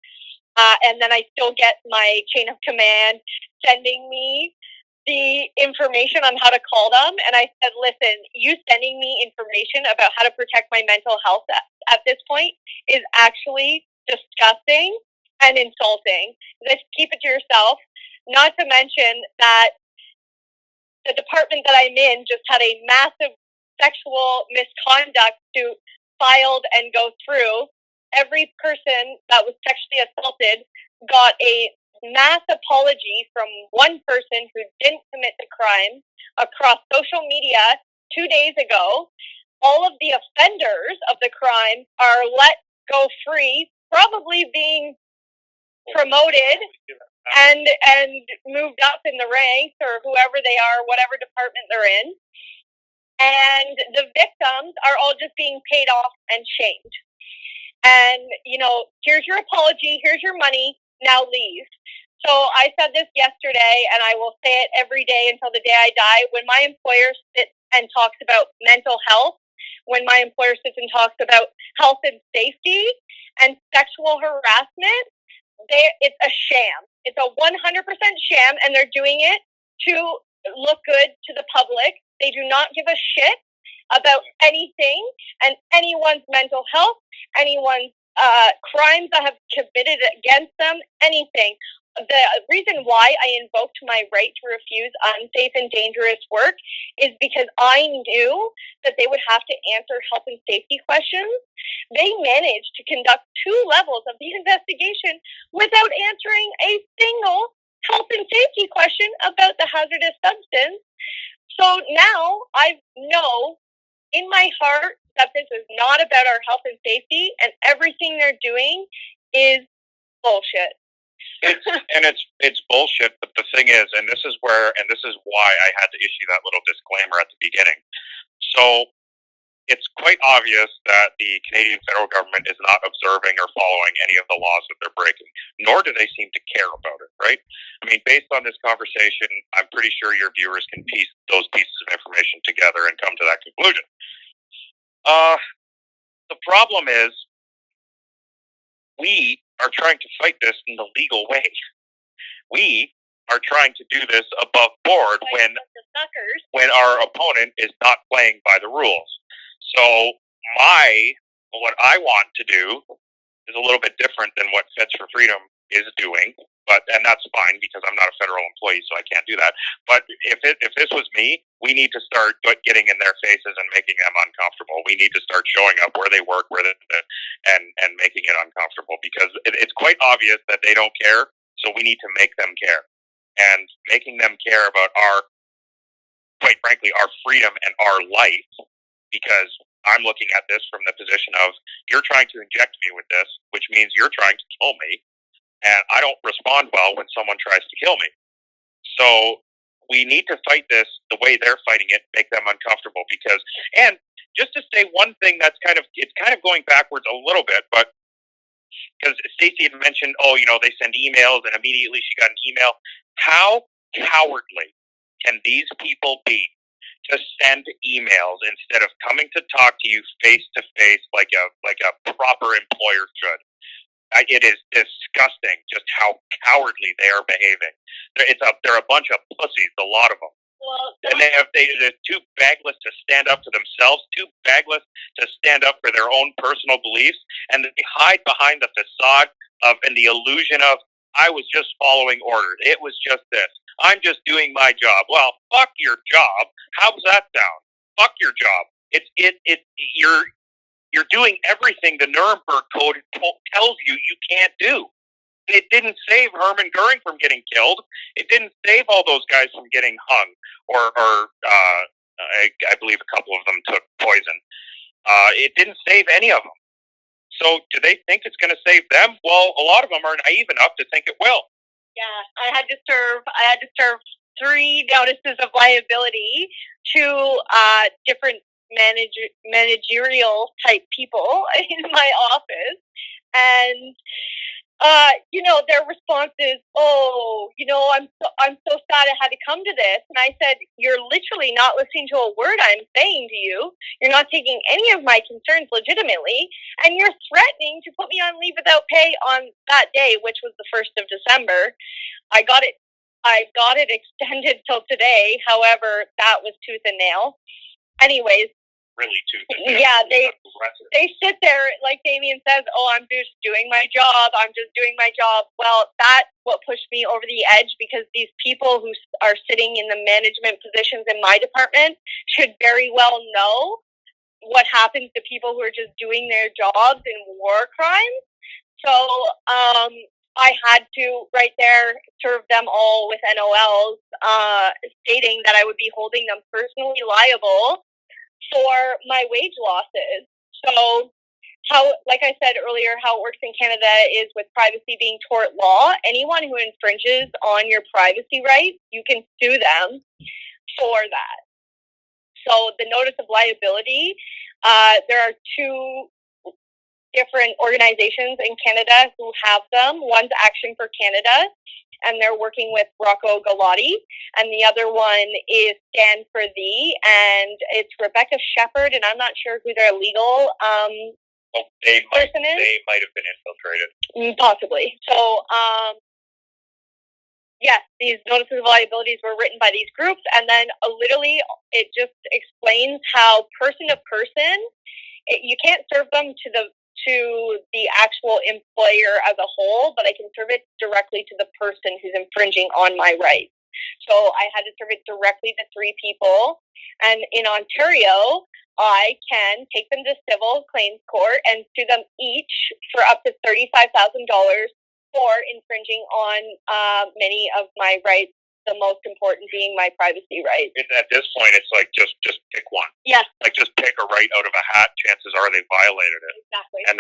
S3: And then I still get my chain of command sending me the information on how to call them. And I said, listen, you sending me information about how to protect my mental health at this point is actually disgusting and insulting. Just keep it to yourself. Not to mention that the department that I'm in just had a massive sexual misconduct suit filed and go through. Every person that was sexually assaulted got a mass apology from one person who didn't commit the crime across social media 2 days ago. All of the offenders of the crime are let go free, probably being promoted and moved up in the ranks, or whoever they are, whatever department they're in. And the victims are all just being paid off and shamed. And, here's your apology, here's your money, now leave. So I said this yesterday, and I will say it every day until the day I die. When my employer sits and talks about mental health, when my employer sits and talks about health and safety and sexual harassment, it's a sham. It's a 100% sham, and they're doing it to look good to the public. They do not give a shit about anything and anyone's mental health, anyone's crimes that have committed against them, anything. The reason why I invoked my right to refuse unsafe and dangerous work is because I knew that they would have to answer health and safety questions. They managed to conduct 2 levels of the investigation without answering a single health and safety question about the hazardous substance. So now I know in my heart that this is not about our health and safety, and everything they're doing is bullshit.
S2: It's bullshit, but the thing is, and this is why I had to issue that little disclaimer at the beginning. So it's quite obvious that the Canadian federal government is not observing or following any of the laws that they're breaking, nor do they seem to care about it, right? I mean, based on this conversation, I'm pretty sure your viewers can piece those pieces of information together and come to that conclusion. The problem is, we are trying to fight this in the legal way. We are trying to do this above board when our opponent is not playing by the rules. So what I want to do is a little bit different than what FedsForFreedom is doing, and that's fine because I'm not a federal employee, so I can't do that. But if this was me, we need to start getting in their faces and making them uncomfortable. We need to start showing up where they work, and making it uncomfortable, because it's quite obvious that they don't care. So we need to make them care, and making them care about quite frankly, our freedom and our life. Because I'm looking at this from the position of, you're trying to inject me with this, which means you're trying to kill me. And I don't respond well when someone tries to kill me. So we need to fight this the way they're fighting it, make them uncomfortable. And just to say one thing it's kind of going backwards a little bit, but because Stacy had mentioned, they send emails, and immediately she got an email. How cowardly can these people be to send emails instead of coming to talk to you face to face like a proper employer should? It is disgusting just how cowardly they are behaving. They're a bunch of pussies, a lot of them.
S3: Well,
S2: and they're too bagless to stand up to themselves, too bagless to stand up for their own personal beliefs, and they hide behind the facade of and the illusion of, I was just following orders. It was just this. I'm just doing my job. Well, fuck your job. How does that sound? Fuck your job. You're doing everything the Nuremberg Code tells you can't do. It didn't save Hermann Goering from getting killed. It didn't save all those guys from getting hung, or I believe a couple of them took poison. It didn't save any of them. So do they think it's going to save them? Well, a lot of them are naive enough to think it will.
S3: Yeah, I had to serve 3 notices of liability to different managerial type people in my office, and their response is, I'm so sad I had to come to this. And I said, you're literally not listening to a word I'm saying to you. You're not taking any of my concerns legitimately, and you're threatening to put me on leave without pay on that day, which was the 1st of December. I got it extended till today. However, that was tooth and nail. Anyways,
S2: really tooth and nail.
S3: Yeah, they sit there, like Damian says, I'm just doing my job. I'm just doing my job. Well, that's what pushed me over the edge, because these people who are sitting in the management positions in my department should very well know what happens to people who are just doing their jobs in war crimes. So I had to right there serve them all with NOLs, stating that I would be holding them personally liable for my wage losses. So like I said earlier, how it works in Canada is with privacy being tort law. Anyone who infringes on your privacy rights, you can sue them for that. So the notice of liability, there are 2 different organizations in Canada who have them. One's Action for Canada, and they're working with Rocco Galati, and the other one is Stand for Thee, and it's Rebecca Shepherd, and I'm not sure who their legal person is.
S2: They might have been infiltrated.
S3: Possibly. So, yes, these notices of liabilities were written by these groups, and then literally it just explains how person to person, you can't serve them to the actual employer as a whole, but I can serve it directly to the person who's infringing on my rights. So I had to serve it directly to 3 people. And in Ontario, I can take them to civil claims court and sue them each for up to $35,000 for infringing on many of my rights, the most important being my privacy rights.
S2: At this point, it's like just pick one.
S3: Yes.
S2: Like just pick a right out of a hat. Chances are they violated it.
S3: Exactly.
S2: And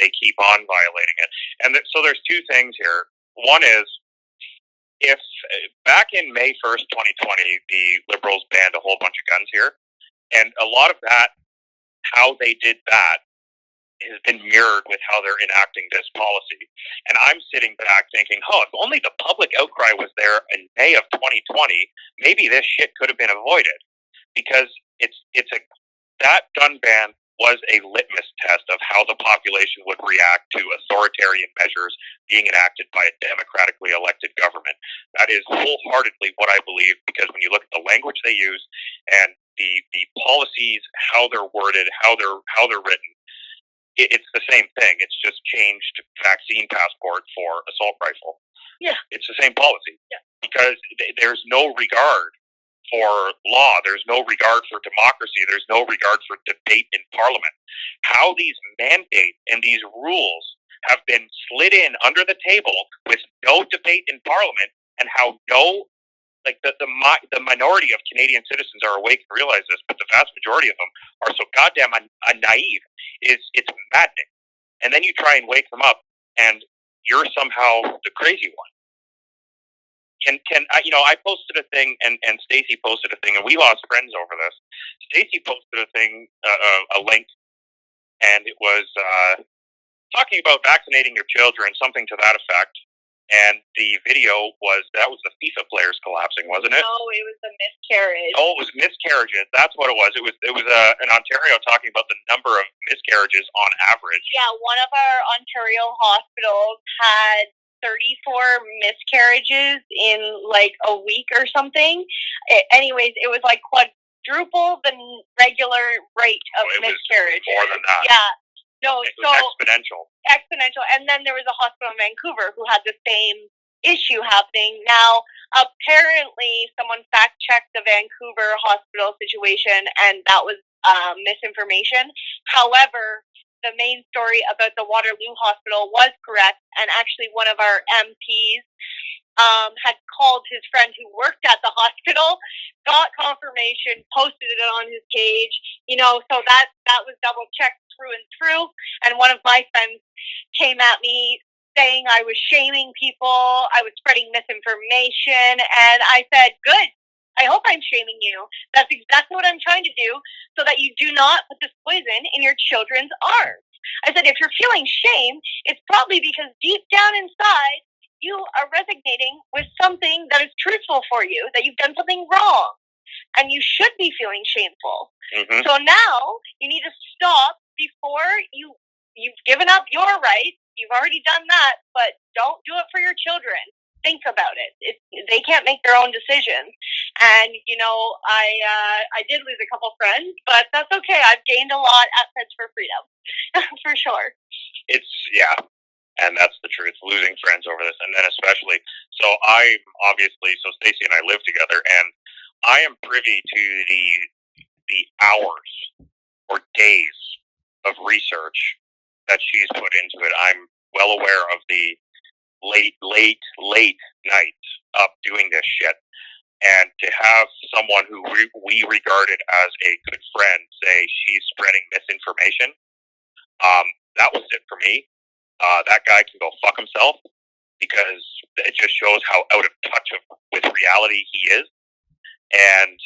S2: they keep on violating it. And so there's 2 things here. One is, if back in May 1st, 2020, the Liberals banned a whole bunch of guns here, and a lot of that, how they did that, has been mirrored with how they're enacting this policy. And I'm sitting back thinking, if only the public outcry was there in May of 2020, maybe this shit could have been avoided. Because that gun ban was a litmus test of how the population would react to authoritarian measures being enacted by a democratically elected government. That is wholeheartedly what I believe, because when you look at the language they use and the policies, how they're worded, how they're written, it's the same thing. It's just changed vaccine passport for assault rifle.
S3: Yeah.
S2: It's the same policy.
S3: Yeah.
S2: Because there's no regard for law. There's no regard for democracy. There's no regard for debate in Parliament. How these mandates and these rules have been slid in under the table with no debate in Parliament, and how the minority of Canadian citizens are awake and realize this, but the vast majority of them are so goddamn naive. It's maddening. And then you try and wake them up, and you're somehow the crazy one. I posted a thing, and Stacy posted a thing, and we lost friends over this. Stacy posted a thing, a link, and it was talking about vaccinating your children, something to that effect. And the video was the FIFA players collapsing, wasn't it?
S3: No, it was a miscarriage.
S2: Oh, it was miscarriages. That's what it was. It was in Ontario talking about the number of miscarriages on average.
S3: Yeah, one of our Ontario hospitals had 34 miscarriages in like a week or something. Anyways, it was like quadruple the regular rate of miscarriages.
S2: More than that.
S3: Yeah. No,
S2: it was exponential.
S3: Exponential. And then there was a hospital in Vancouver who had the same issue happening. Now, apparently, someone fact-checked the Vancouver hospital situation, and that was misinformation. However, the main story about the Waterloo Hospital was correct, and actually one of our MPs had called his friend who worked at the hospital, got confirmation, posted it on his page, so that was double checked through and through. And one of my friends came at me saying I was shaming people, I was spreading misinformation, and I said, good, I hope I'm shaming you. That's exactly what I'm trying to do, so that you do not put this poison in your children's arms. I said, if you're feeling shame, it's probably because deep down inside, you are resonating with something that is truthful for you, that you've done something wrong, and you should be feeling shameful.
S2: Mm-hmm.
S3: So now you need to stop before you've given up your rights. You've already done that, but don't do it for your children. Think about it. They can't make their own decisions. And, I did lose a couple friends, but that's okay. I've gained a lot at FedsForFreedom, for sure.
S2: And that's the truth, losing friends over this. And then especially, so Stacy and I live together, and I am privy to the hours or days of research that she's put into it. I'm well aware of the late nights up doing this shit. And to have someone who we regarded as a good friend say she's spreading misinformation, that was it for me. That guy can go fuck himself, because it just shows how out of touch with reality he is. And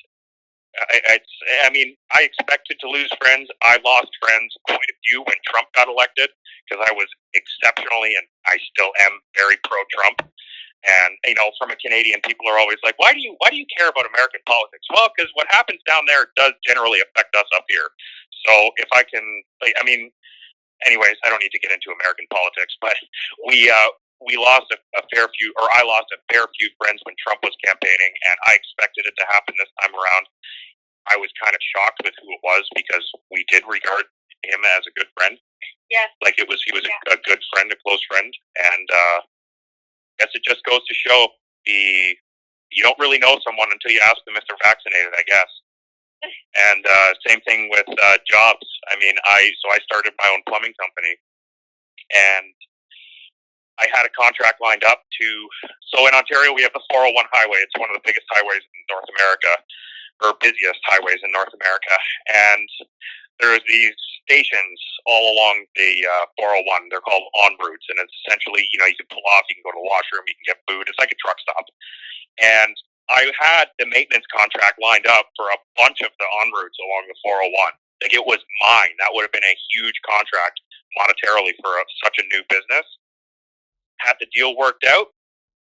S2: I expected to lose friends. I lost friends, quite a few, when Trump got elected, because I was exceptionally, and I still am, very pro-Trump. And, from a Canadian, people are always like, why do you care about American politics? Well, because what happens down there does generally affect us up here. So if I can, anyways, I don't need to get into American politics, but we lost a fair few, or I lost a fair few friends when Trump was campaigning, and I expected it to happen this time around. I was kind of shocked with who it was, because we did regard him as a good friend.
S3: Yes.
S2: He was a good friend, a close friend, and I guess it just goes to show you don't really know someone until you ask them if they're vaccinated, I guess. And same thing with jobs. I started my own plumbing company, and I had a contract lined up so in Ontario we have the 401 highway. It's one of the biggest highways in North America, or busiest highways in North America. And there's these stations all along the 401. They're called en routes, and it's essentially, you can pull off, you can go to the washroom, you can get food. It's like a truck stop. And I had the maintenance contract lined up for a bunch of the en routes along the 401. Like, it was mine. That would have been a huge contract monetarily for such a new business. Had the deal worked out.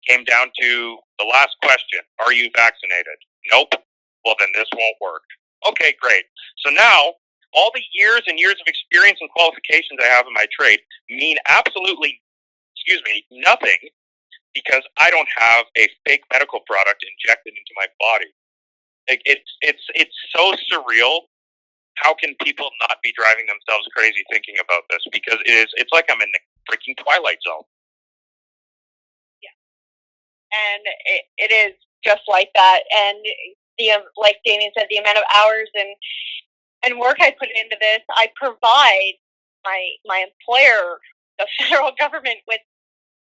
S2: Came down to the last question. Are you vaccinated? Nope. Well, then this won't work. Okay, great. So now, all the years and years of experience and qualifications I have in my trade mean absolutely, nothing, because I don't have a fake medical product injected into my body. It's so surreal. How can people not be driving themselves crazy thinking about this? Because it's like I'm in the freaking Twilight Zone.
S3: Yeah. And it is just like that. And like Damian said, the amount of hours and work I put into this, I provide my employer, the federal government, with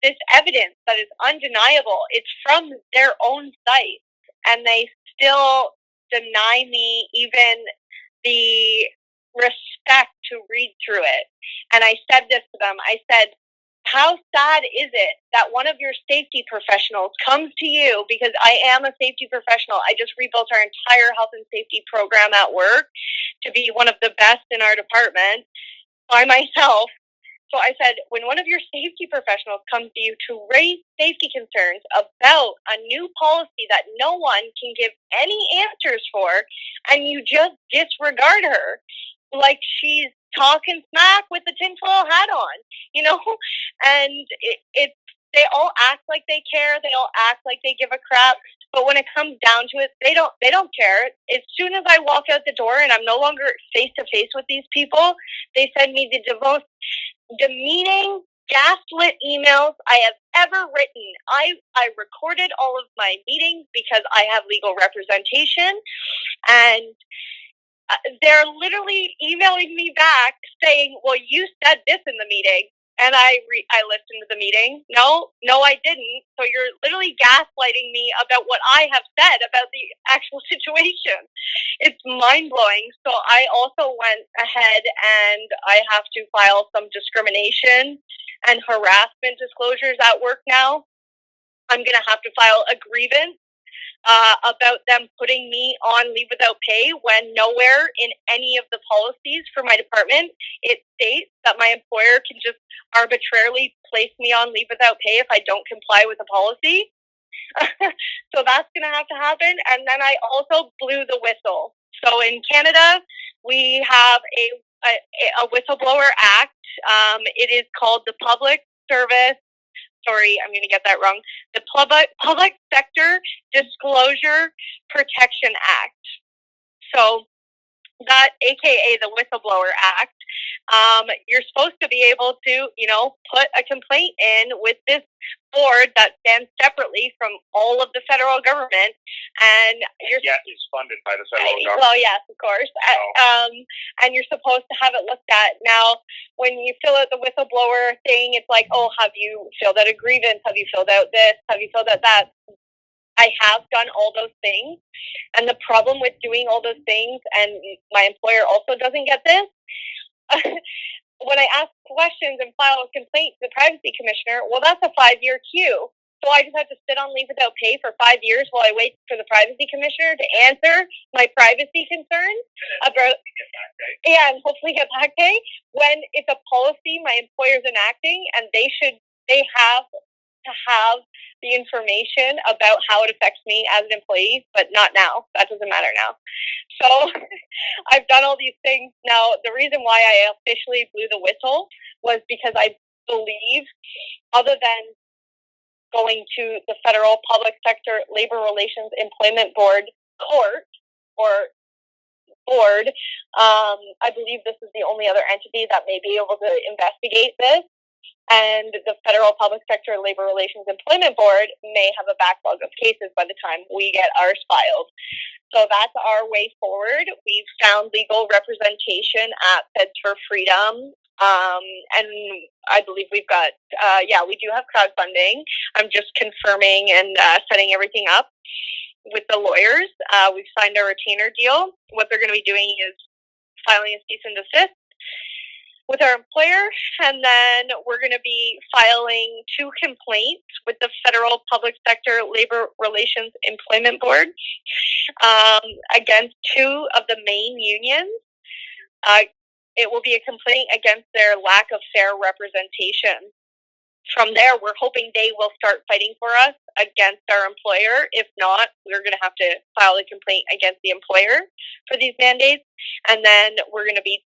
S3: this evidence that is undeniable. It's from their own site, and they still deny me even the respect to read through it. And I said this to them. I said, how sad is it that one of your safety professionals comes to you, because I am a safety professional. I just rebuilt our entire health and safety program at work to be one of the best in our department by myself. So I said, when one of your safety professionals comes to you to raise safety concerns about a new policy that no one can give any answers for, and you just disregard her, like she's talking smack with the tinfoil hat on, and they all act like they care. They all act like they give a crap. But when it comes down to it, they don't care. As soon as I walk out the door and I'm no longer face to face with these people, they send me the most demeaning, gaslit emails I have ever written. I recorded all of my meetings because I have legal representation, and they're literally emailing me back saying, well, you said this in the meeting. And I listened to the meeting. No, I didn't. So you're literally gaslighting me about what I have said about the actual situation. It's mind-blowing. So I also went ahead and I have to file some discrimination and harassment disclosures at work now. I'm going to have to file a grievance about them putting me on leave without pay when nowhere in any of the policies for my department it states that my employer can just arbitrarily place me on leave without pay if I don't comply with the policy. So that's going to have to happen. And then I also blew the whistle. So in Canada, we have a whistleblower act. It is called the Public Service. Sorry, I'm going to get that wrong. The Public Sector Disclosure Protection Act. So that, aka the Whistleblower Act, you're supposed to be able to, put a complaint in with this board that stands separately from all of the federal government, and
S2: it's funded by the federal government.
S3: Well, yes, of course. And you're supposed to have it looked at. Now, when you fill out the whistleblower thing, it's like, oh, have you filled out a grievance? Have you filled out this? Have you filled out that? I have done all those things. And the problem with doing all those things, and my employer also doesn't get this, when I ask questions and file a complaint to the privacy commissioner, well, that's a 5-year queue. So I just have to sit on leave without pay for 5 years while I wait for the privacy commissioner to answer my privacy concerns about, and hopefully get back pay, when it's a policy my employer's enacting, and they have to have the information about how it affects me as an employee, but not now. That doesn't matter now. So I've done all these things. Now, the reason why I officially blew the whistle was because I believe, other than going to the Federal Public Sector Labor Relations Employment Board court or board, I believe this is the only other entity that may be able to investigate this. And the Federal Public Sector Labor Relations Employment Board may have a backlog of cases by the time we get ours filed. So that's our way forward. We've found legal representation at FedsForFreedom. And I believe we've got, we do have crowdfunding. I'm just confirming and setting everything up with the lawyers. We've signed a retainer deal. What they're going to be doing is filing a cease and desist with our employer, and then we're going to be filing 2 complaints with the Federal Public Sector Labor Relations Employment Board against 2 of the main unions. It will be a complaint against their lack of fair representation. From there, we're hoping they will start fighting for us against our employer. If not, we're going to have to file a complaint against the employer for these mandates, and then we're going to be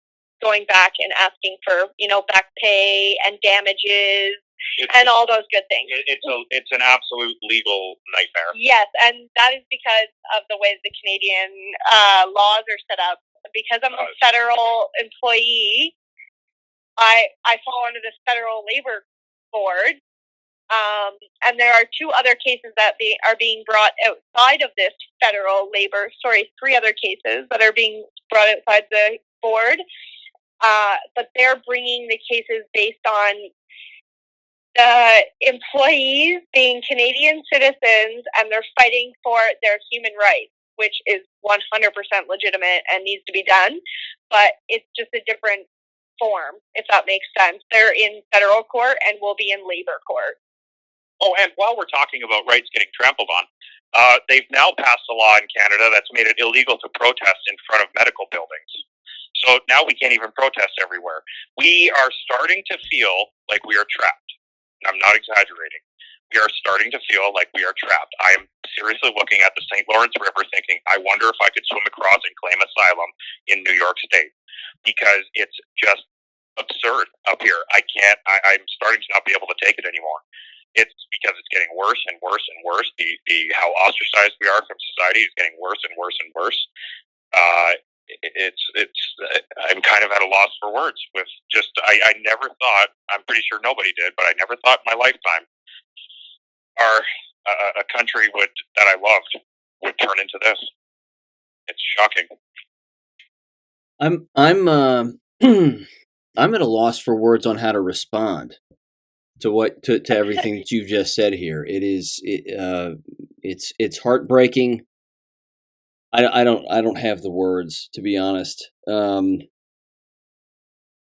S3: going back and asking for, back pay and damages and all those good things.
S2: It's an absolute legal nightmare.
S3: Yes, and that is because of the way the Canadian laws are set up. Because I'm a federal employee, I fall under this Federal Labor Board, and there are 2 other cases that are being brought outside of this federal labor. 3 other cases that are being brought outside the board. But they're bringing the cases based on the employees being Canadian citizens, and they're fighting for their human rights, which is 100% legitimate and needs to be done. But it's just a different form, if that makes sense. They're in federal court and will be in labor court.
S2: Oh, and while we're talking about rights getting trampled on, they've now passed a law in Canada that's made it illegal to protest in front of medical buildings. So now we can't even protest everywhere. We are starting to feel like we are trapped. I'm not exaggerating. We are starting to feel like we are trapped. I am seriously looking at the St. Lawrence River thinking, I wonder if I could swim across and claim asylum in New York State, because it's just absurd up here. I'm starting to not be able to take it anymore. It's because it's getting worse and worse and worse. How ostracized we are from society is getting worse and worse and worse. I'm kind of at a loss for words with just, I never thought, I'm pretty sure nobody did, but I never thought in my lifetime a country that I loved would turn into this. It's shocking.
S1: I'm at a loss for words on how to respond to everything that you've just said here. It's heartbreaking. I don't have the words, to be honest.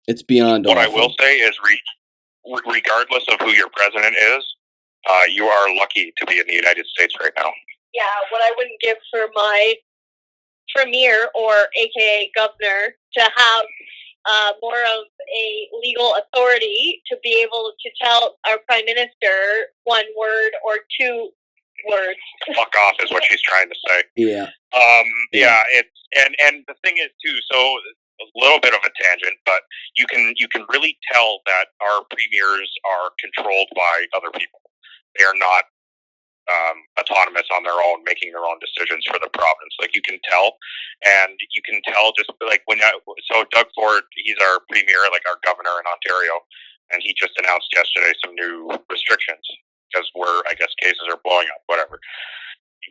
S1: It's beyond
S2: what
S1: awful.
S2: I will say is, regardless of who your president is, you are lucky to be in the United States right now.
S3: Yeah, what I wouldn't give for my premier, or AKA governor, to have more of a legal authority to be able to tell our prime minister one word or two words.
S2: Fuck off is what she's trying to say.
S1: Yeah.
S2: Yeah. And the thing is too, so a little bit of a tangent, but you can really tell that our premiers are controlled by other people. They are not autonomous on their own, making their own decisions for the province. Like, you can tell, and you can tell just like so Doug Ford, he's our premier, like our governor in Ontario, and he just announced yesterday some new restrictions because I guess cases are blowing up, whatever.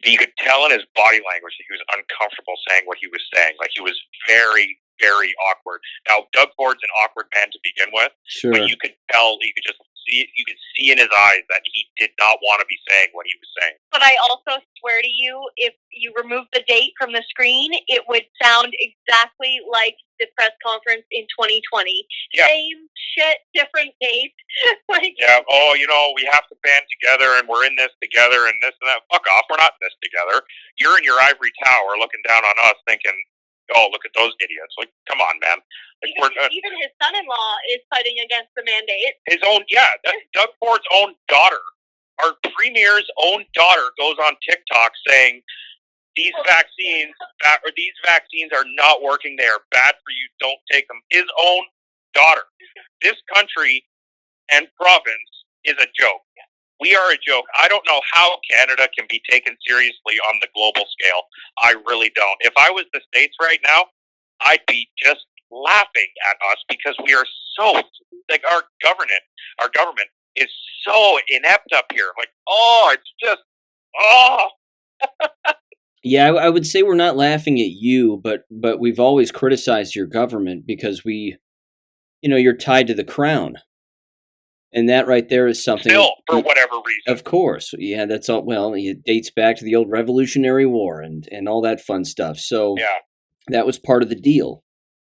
S2: You could tell in his body language that he was uncomfortable saying what he was saying. Like, he was very, very awkward. Now, Doug Ford's an awkward man to begin with,
S1: sure,
S2: but you could tell, you could see in his eyes that he did not want to be saying what he was saying.
S3: But I also swear to you, if you remove the date from the screen, it would sound exactly like the press conference in 2020.
S2: Yeah.
S3: Same shit, different date. Like,
S2: yeah, we have to band together, and we're in this together, and this and that. Fuck off, we're not in this together. You're in your ivory tower looking down on us thinking, oh, look at those idiots. Like, come on, man. Like,
S3: even his son-in-law is fighting against the mandate.
S2: His own, Doug Ford's own daughter, our premier's own daughter, goes on TikTok saying these vaccines are not working. They are bad for you. Don't take them. His own daughter. This country and province is a joke. We are a joke. I don't know how Canada can be taken seriously on the global scale. I really don't. If I was the States right now, I'd be just laughing at us because we are so, like, our government is so inept up here. Like, it's just,
S1: Yeah, I would say we're not laughing at you, but we've always criticized your government because you're tied to the crown. And that right there is something.
S2: Still, for whatever reason.
S1: Of course. Yeah, that's all. Well, it dates back to the old Revolutionary War and all that fun stuff. So
S2: yeah,
S1: that was part of the deal.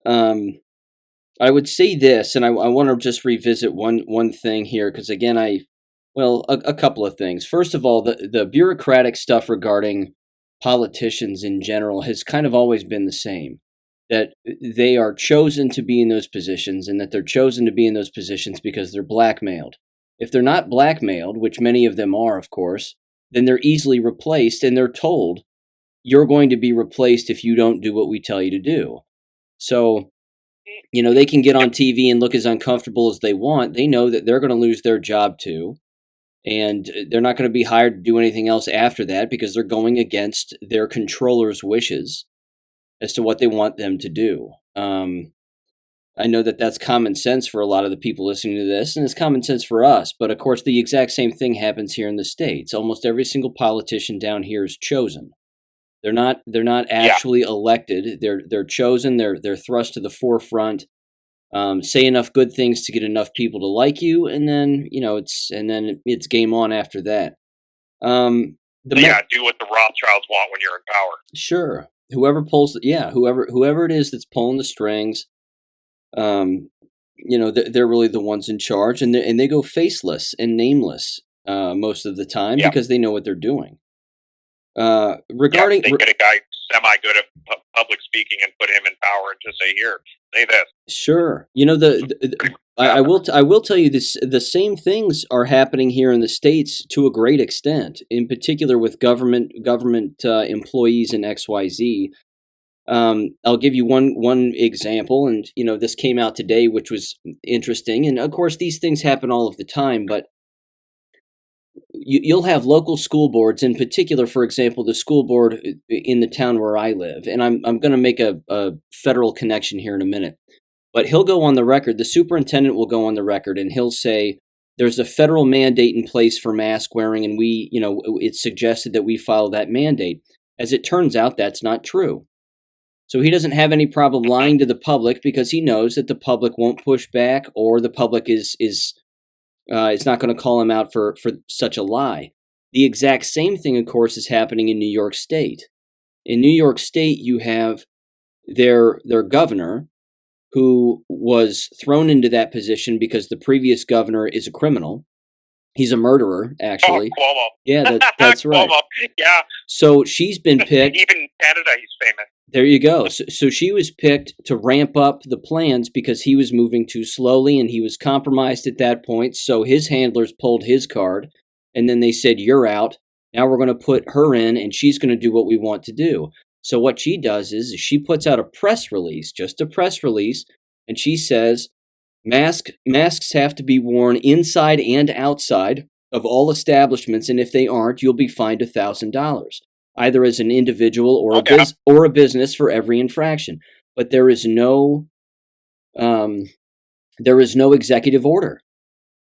S1: I would say this, and I want to just revisit one thing here, because again, a couple of things. First of all, the bureaucratic stuff regarding politicians in general has kind of always been the same. That they are chosen to be in those positions, and that they're chosen to be in those positions because they're blackmailed. If they're not blackmailed, which many of them are, of course, then they're easily replaced, and they're told, you're going to be replaced if you don't do what we tell you to do. So, they can get on TV and look as uncomfortable as they want. They know that they're going to lose their job too, and they're not going to be hired to do anything else after that because they're going against their controller's wishes as to what they want them to do. I know that that's common sense for a lot of the people listening to this, and it's common sense for us. But of course, the exact same thing happens here in the States. Almost every single politician down here is chosen. They're not actually elected. They're chosen. They're thrust to the forefront. Say enough good things to get enough people to like you, and then it's game on after that. Do
S2: what the Rothschilds want when you're in power.
S1: Sure. Whoever it is that's pulling the strings, they're really the ones in charge, and they go faceless and nameless most of the time because they know what they're doing. Regarding,
S2: they get a guy semi good at public speaking and put him in power and just say, "Here, say this."
S1: sure, I will tell you this: the same things are happening here in the States to a great extent, in particular with government employees in XYZ. I'll give you one example, and this came out today, which was interesting. And of course, these things happen all of the time, but you'll have local school boards, in particular, for example, the school board in the town where I live, and I'm going to make a federal connection here in a minute. But he'll go on the record, the superintendent will go on the record, and he'll say, there's a federal mandate in place for mask wearing, and it's suggested that we follow that mandate. As it turns out, that's not true. So he doesn't have any problem lying to the public because he knows that the public won't push back, or the public is not going to call him out for such a lie. The exact same thing, of course, is happening in New York State. In New York State, you have their governor, who was thrown into that position because the previous governor is a criminal. He's a murderer, actually.
S2: Oh, Cuomo.
S1: Yeah, that's right.
S2: Cuomo. Yeah.
S1: So she's been picked.
S2: Even in Canada, he's famous.
S1: There you go. So she was picked to ramp up the plans because he was moving too slowly and he was compromised at that point. So his handlers pulled his card, and then they said, "You're out. Now we're going to put her in, and she's going to do what we want to do." So what she does is she puts out a press release, just a press release, and she says, masks have to be worn inside and outside of all establishments, and if they aren't, you'll be fined $1,000, either as an individual or a business for every infraction. But there is no executive order.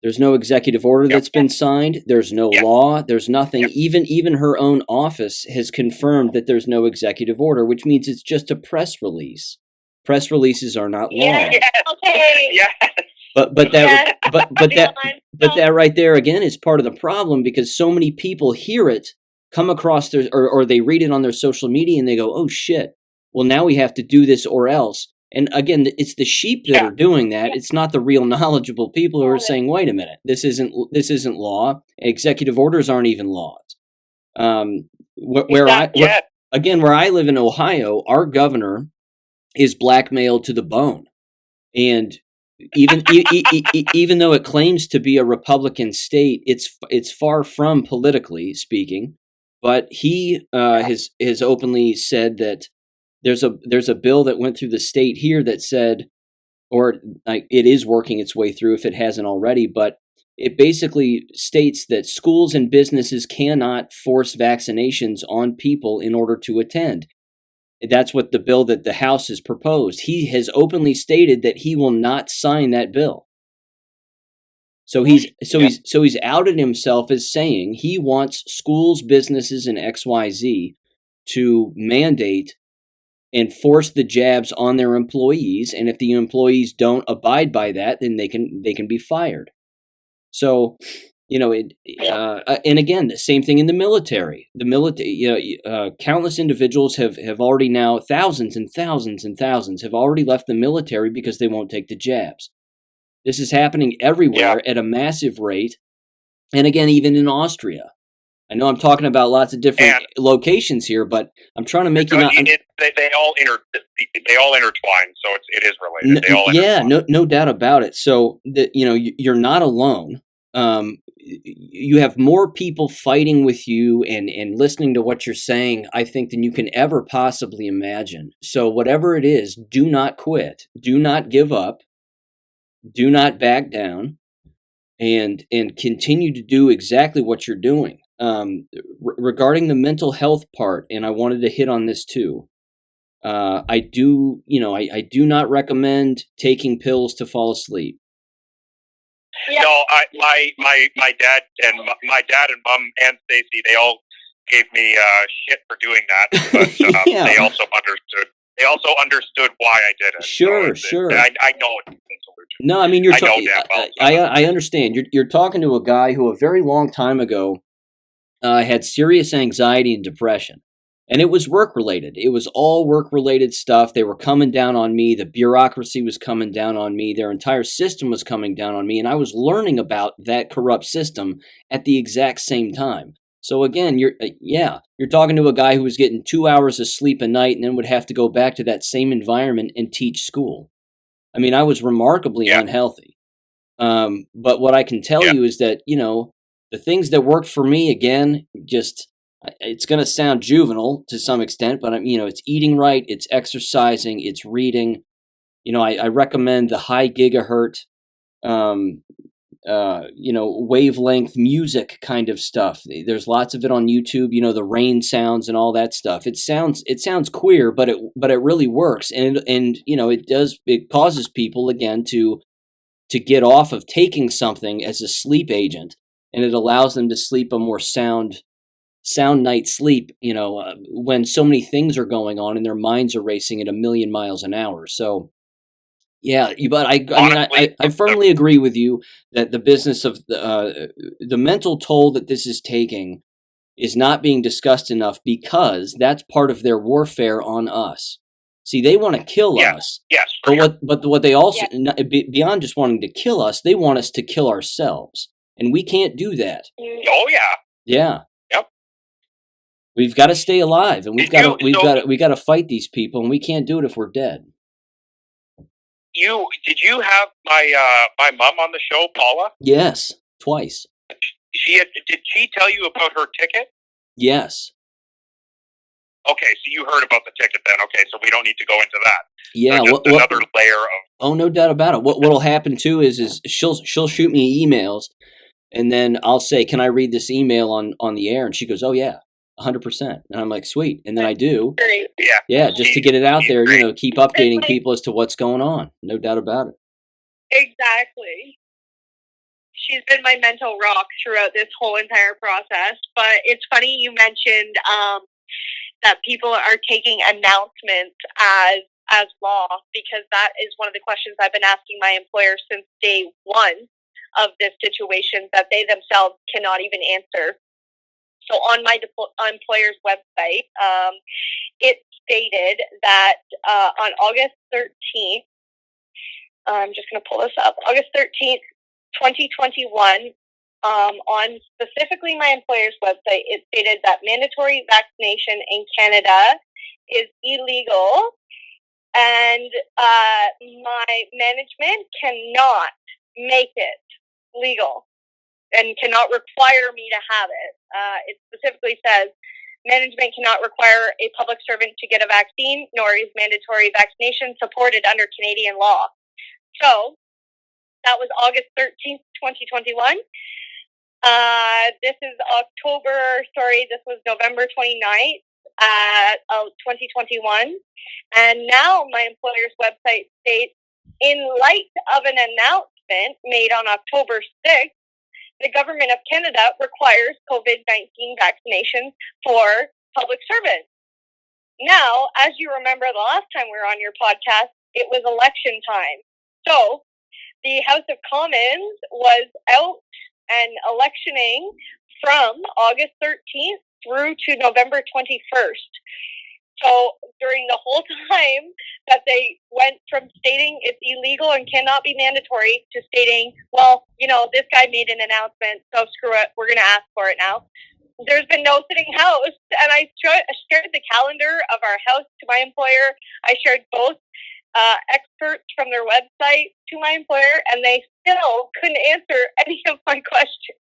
S1: There's no executive order that's been signed. There's no law. There's nothing. Even her own office has confirmed that there's no executive order, which means it's just a press release. Press releases are not law.
S2: Yes. Okay. Yes.
S1: But that right there again is part of the problem, because so many people hear it, come across their or they read it on their social media, and they go, "Oh shit! Well, now we have to do this or else." And again, it's the sheep that are doing that. It's not the real knowledgeable people who are saying, "Wait a minute, this isn't law. Executive orders aren't even laws." Where I live in Ohio, our governor is blackmailed to the bone, and even though it claims to be a Republican state, it's far from, politically speaking. But he has openly said that there's a bill that went through the state here that said, or it is working its way through if it hasn't already, but it basically states that schools and businesses cannot force vaccinations on people in order to attend. That's what the bill that the House has proposed. He has openly stated that he will not sign that bill. So he's outed himself as saying he wants schools, businesses, and XYZ to mandate and force the jabs on their employees, and if the employees don't abide by that, then they can be fired. So, and again, the same thing in the military. The military, countless individuals have already now, thousands and thousands and thousands have already left the military because they won't take the jabs. This is happening everywhere at a massive rate, and again, even in Austria. I know I'm talking about lots of different locations here, but I'm trying to make you not.
S2: They all intertwine, so it is related. They all intertwine.
S1: No doubt about it. So you're not alone. You have more people fighting with you and listening to what you're saying, I think, than you can ever possibly imagine. So whatever it is, do not quit. Do not give up. Do not back down, and continue to do exactly what you're doing. Regarding the mental health part, and I wanted to hit on this too. I do not recommend taking pills to fall asleep.
S2: Yeah. No, my dad and mom and Stacy, they all gave me shit for doing that, but they also understood. They also understood why I did it.
S1: Sure.
S2: I know it's a solution.
S1: No, I mean I understand. You're talking to a guy who a very long time ago had serious anxiety and depression. And it was work-related. It was all work-related stuff. They were coming down on me. The bureaucracy was coming down on me. Their entire system was coming down on me. And I was learning about that corrupt system at the exact same time. So again, you're talking to a guy who was getting 2 hours of sleep a night and then would have to go back to that same environment and teach school. I mean, I was remarkably unhealthy. But what I can tell you is that, the things that worked for me, again, just, it's going to sound juvenile to some extent, but it's eating right, it's exercising, it's reading. I recommend the high gigahertz, wavelength music kind of stuff. There's lots of it on YouTube, the rain sounds and all that stuff. It sounds queer, but it really works. And it causes people again to get off of taking something as a sleep agent, and it allows them to sleep a more sound night's sleep, when so many things are going on and their minds are racing at 1,000,000 miles an hour. So yeah, but I firmly agree with you that the business of the mental toll that this is taking is not being discussed enough, because that's part of their warfare on us. See, they want to kill us.
S2: Yes.
S1: But what they also, beyond just wanting to kill us, they want us to kill ourselves, and we can't do that.
S2: Oh yeah.
S1: Yeah.
S2: Yep.
S1: We've got to stay alive, and we got to fight these people, and we can't do it if we're dead.
S2: Did you have my mom on the show, Paula?
S1: Yes, twice.
S2: Did she tell you about her ticket?
S1: Yes.
S2: Okay, so you heard about the ticket then. Okay, so we don't need to go into that.
S1: Yeah,
S2: so another layer of.
S1: Oh, no doubt about it. What'll happen too is she'll shoot me emails, and then I'll say, "Can I read this email on the air?" And she goes, "Oh yeah, 100%." And I'm like, "Sweet." And then I do. Yeah, just to get it out there, keep updating people as to what's going on. No doubt about it.
S3: Exactly. She's been my mental rock throughout this whole entire process. But it's funny you mentioned that people are taking announcements as law, because that is one of the questions I've been asking my employer since day one of this situation, that they themselves cannot even answer. So on my employer's website, it stated that on August 13th, I'm just going to pull this up, August 13th, 2021, on specifically my employer's website, it stated that mandatory vaccination in Canada is illegal, and my management cannot make it legal and cannot require me to have it. It specifically says management cannot require a public servant to get a vaccine, nor is mandatory vaccination supported under Canadian law. So that was August 13th, 2021. This is this was November 29th, 2021. And now my employer's website states, in light of an announcement made on October 6th, the Government of Canada requires COVID-19 vaccination for public servants. Now, as you remember the last time we were on your podcast, it was election time. So the House of Commons was out and electioning from August 13th through to November 21st. So during the whole time that they went from stating it's illegal and cannot be mandatory to stating, well, this guy made an announcement, so screw it, we're going to ask for it now. There's been no sitting house, and I shared the calendar of our house to my employer. I shared both experts from their website to my employer, and they still couldn't answer any of my questions.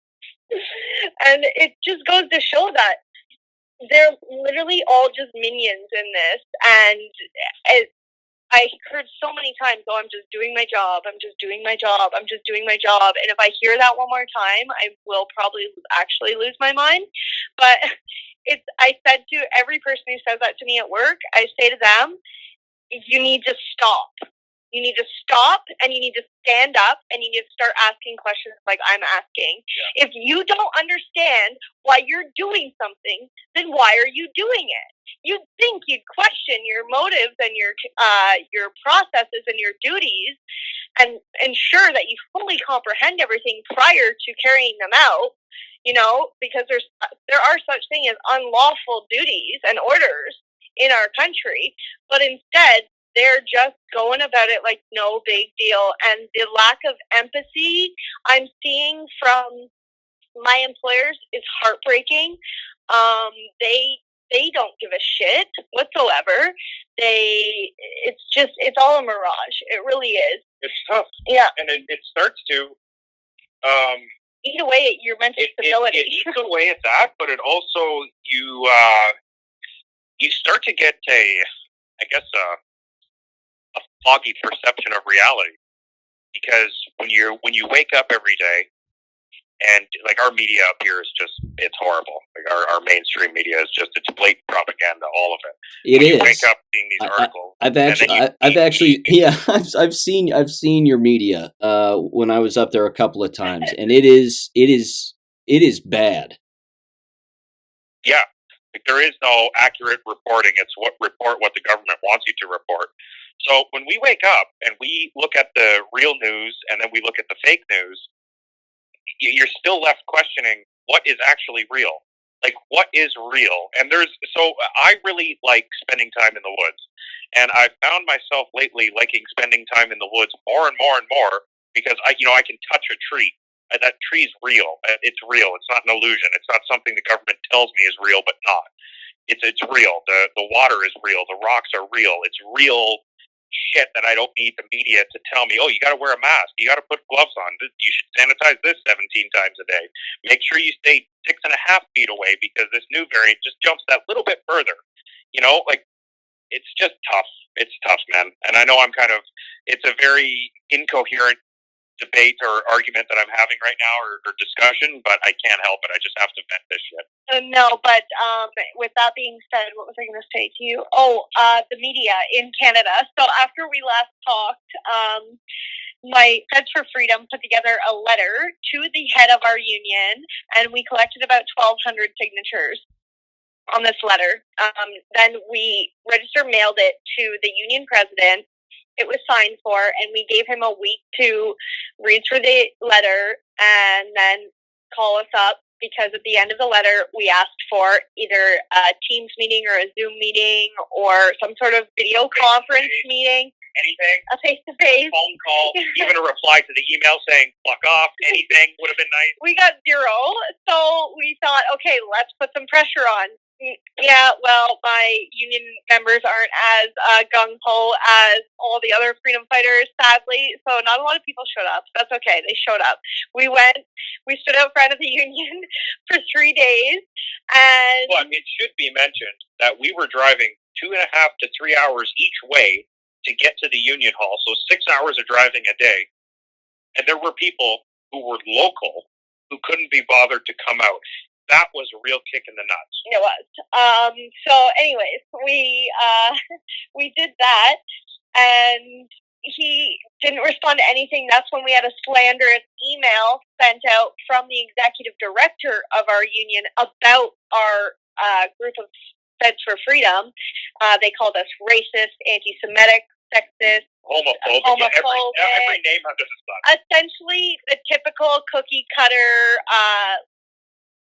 S3: And it just goes to show that they're literally all just minions in this. And I heard so many times, "Oh, I'm just doing my job. I'm just doing my job. I'm just doing my job." And if I hear that one more time, I will probably actually lose my mind. But I said to every person who says that to me at work, I say to them, you need to stop. You need to stop, and you need to stand up, and you need to start asking questions like I'm asking. Yeah. If you don't understand why you're doing something, then why are you doing it? You'd think you'd question your motives and your processes and your duties, and ensure that you fully comprehend everything prior to carrying them out. Because there are such things as unlawful duties and orders in our country, but instead they're just going about it like no big deal. And the lack of empathy I'm seeing from my employers is heartbreaking. They don't give a shit whatsoever. It's all a mirage. It really is.
S2: It's tough.
S3: Yeah.
S2: And it starts to
S3: eat away at your mental stability.
S2: It eats away at that, but it also you start to get a foggy perception of reality, because when you wake up every day, and like our media up here is it's horrible. Like our mainstream media is it's blatant propaganda, all of it.
S1: It
S2: when
S1: is.
S2: You wake up seeing these articles.
S1: I've seen your media when I was up there a couple of times, and it is bad.
S2: Yeah, like there is no accurate reporting. It's what the government wants you to report. So when we wake up and we look at the real news and then we look at the fake news, you're still left questioning what is actually real. Like, what is real? And so I really like spending time in the woods. And I've found myself lately liking spending time in the woods more and more and more, because I can touch a tree. That tree's real. It's real. It's not an illusion. It's not something the government tells me is real, but not. It's real. The water is real. The rocks are real. It's real shit that I don't need the media to tell me, oh, you got to wear a mask, you got to put gloves on, you should sanitize this 17 times a day, make sure you stay 6.5 feet away because this new variant just jumps that little bit further. Like, it's just tough. It's tough, man. And I know it's a very incoherent debate or argument that I'm having right now, or discussion, but I can't help it. I just have to vent this shit.
S3: No, but with that being said, what was I going to say to you? The media in Canada. So after we last talked, my Feds for Freedom put together a letter to the head of our union, and we collected about 1,200 signatures on this letter. Then we mailed it to the union president. It was signed for, and we gave him a week to read through the letter and then call us up, because at the end of the letter, we asked for either a Teams meeting or a Zoom meeting or some sort of video conference meeting.
S2: Anything.
S3: A face-to-face.
S2: Phone call, even a reply to the email saying, fuck off, anything would have been nice.
S3: We got 0, so we thought, okay, let's put some pressure on. Yeah, well, my union members aren't as gung-ho as all the other freedom fighters, sadly, so not a lot of people showed up. That's okay, they showed up. We stood out front of the union for 3 days, and...
S2: But it should be mentioned that we were driving 2.5 to 3 hours each way to get to the union hall, so 6 hours of driving a day, and there were people who were local who couldn't be bothered to come out. That was a real kick in the nuts.
S3: It was. So anyways, we did that, and he didn't respond to anything. That's when we had a slanderous email sent out from the executive director of our union about our group of Feds for Freedom. They called us racist, anti-Semitic, sexist,
S2: homophobic. Every name under the sun.
S3: Essentially, the typical cookie cutter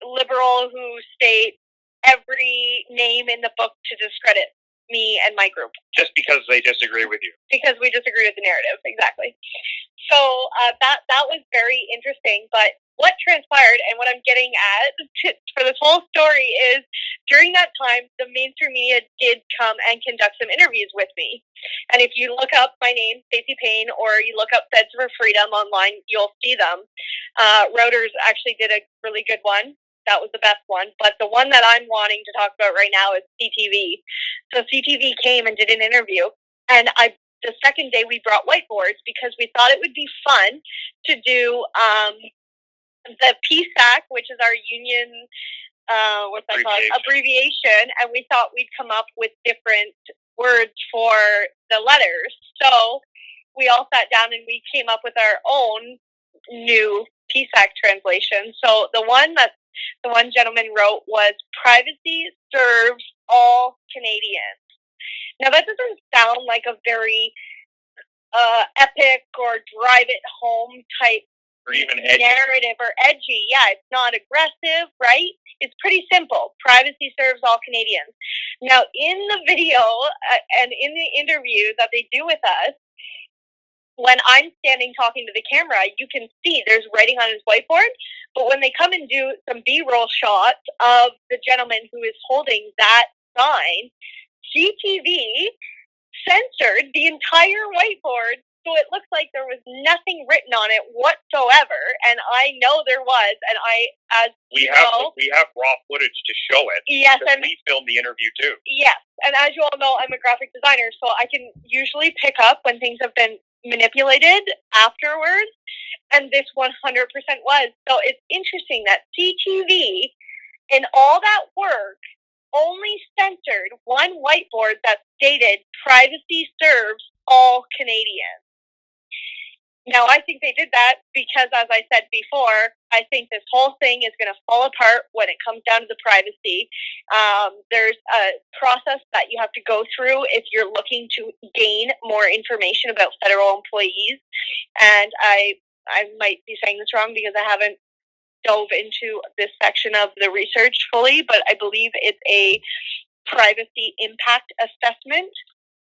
S3: liberal who state every name in the book to discredit me and my group.
S2: Just because they disagree with you.
S3: Because we disagree with the narrative, exactly. So that was very interesting, but what transpired and what I'm getting at for this whole story is, during that time, the mainstream media did come and conduct some interviews with me. And if you look up my name, Stacy Payne, or you look up Feds for Freedom online, you'll see them. Reuters actually did a really good one. That was the best one. But the one that I'm wanting to talk about right now is CTV. So CTV came and did an interview. And the second day we brought whiteboards because we thought it would be fun to do the PSAC, which is our union, abbreviation. And we thought we'd come up with different words for the letters. So we all sat down and we came up with our own new PSAC translation. So the one gentleman wrote was, privacy serves all Canadians. Now that doesn't sound like a very epic or drive it home type
S2: or even edgy
S3: narrative or edgy. Yeah, it's not aggressive, right? It's pretty simple. Privacy serves all Canadians. Now in the video and in the interview that they do with us, when I'm standing talking to the camera, you can see there's writing on his whiteboard. But when they come and do some B-roll shots of the gentleman who is holding that sign, CTV censored the entire whiteboard, so it looks like there was nothing written on it whatsoever. And I know there was, and we
S2: have raw footage to show it.
S3: Yes, and
S2: we filmed the interview too.
S3: Yes, and as you all know, I'm a graphic designer, so I can usually pick up when things have been manipulated afterwards, and this 100% was. So it's interesting that CTV, in all that work, only censored one whiteboard that stated privacy serves all Canadians. Now, I think they did that because, as I said before, I think this whole thing is going to fall apart when it comes down to the privacy. There's a process that you have to go through if you're looking to gain more information about federal employees. And I might be saying this wrong because I haven't dove into this section of the research fully, but I believe it's a privacy impact assessment.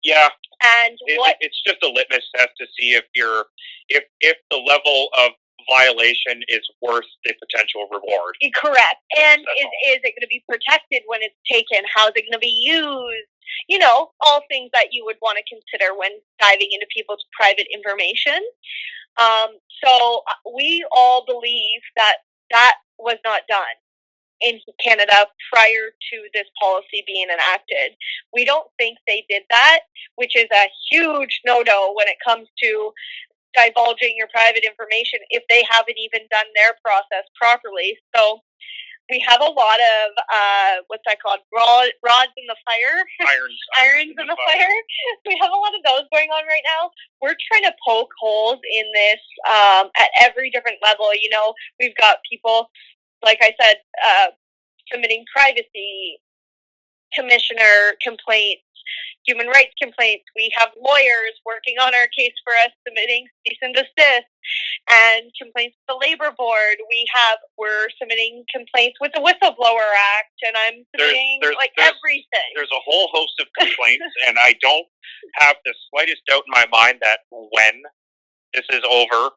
S2: Yeah,
S3: and
S2: it's just a litmus test to see if the level of violation is worth the potential reward.
S3: Correct. And is it going to be protected when it's taken? How is it going to be used? You know, all things that you would want to consider when diving into people's private information. So we all believe that was not done in Canada prior to this policy being enacted. We don't think they did that, which is a huge no-no when it comes to divulging your private information if they haven't even done their process properly. So we have a lot of, what's that called? Rods in the fire? Irons in the fire. We have a lot of those going on right now. We're trying to poke holes in this at every different level. You know, we've got people, like I said, submitting privacy commissioner complaints, human rights complaints. We have lawyers working on our case for us, submitting cease and desist and complaints to the labor board. We're submitting complaints with the Whistleblower Act, and I'm submitting everything.
S2: There's a whole host of complaints, and I don't have the slightest doubt in my mind that when this is over,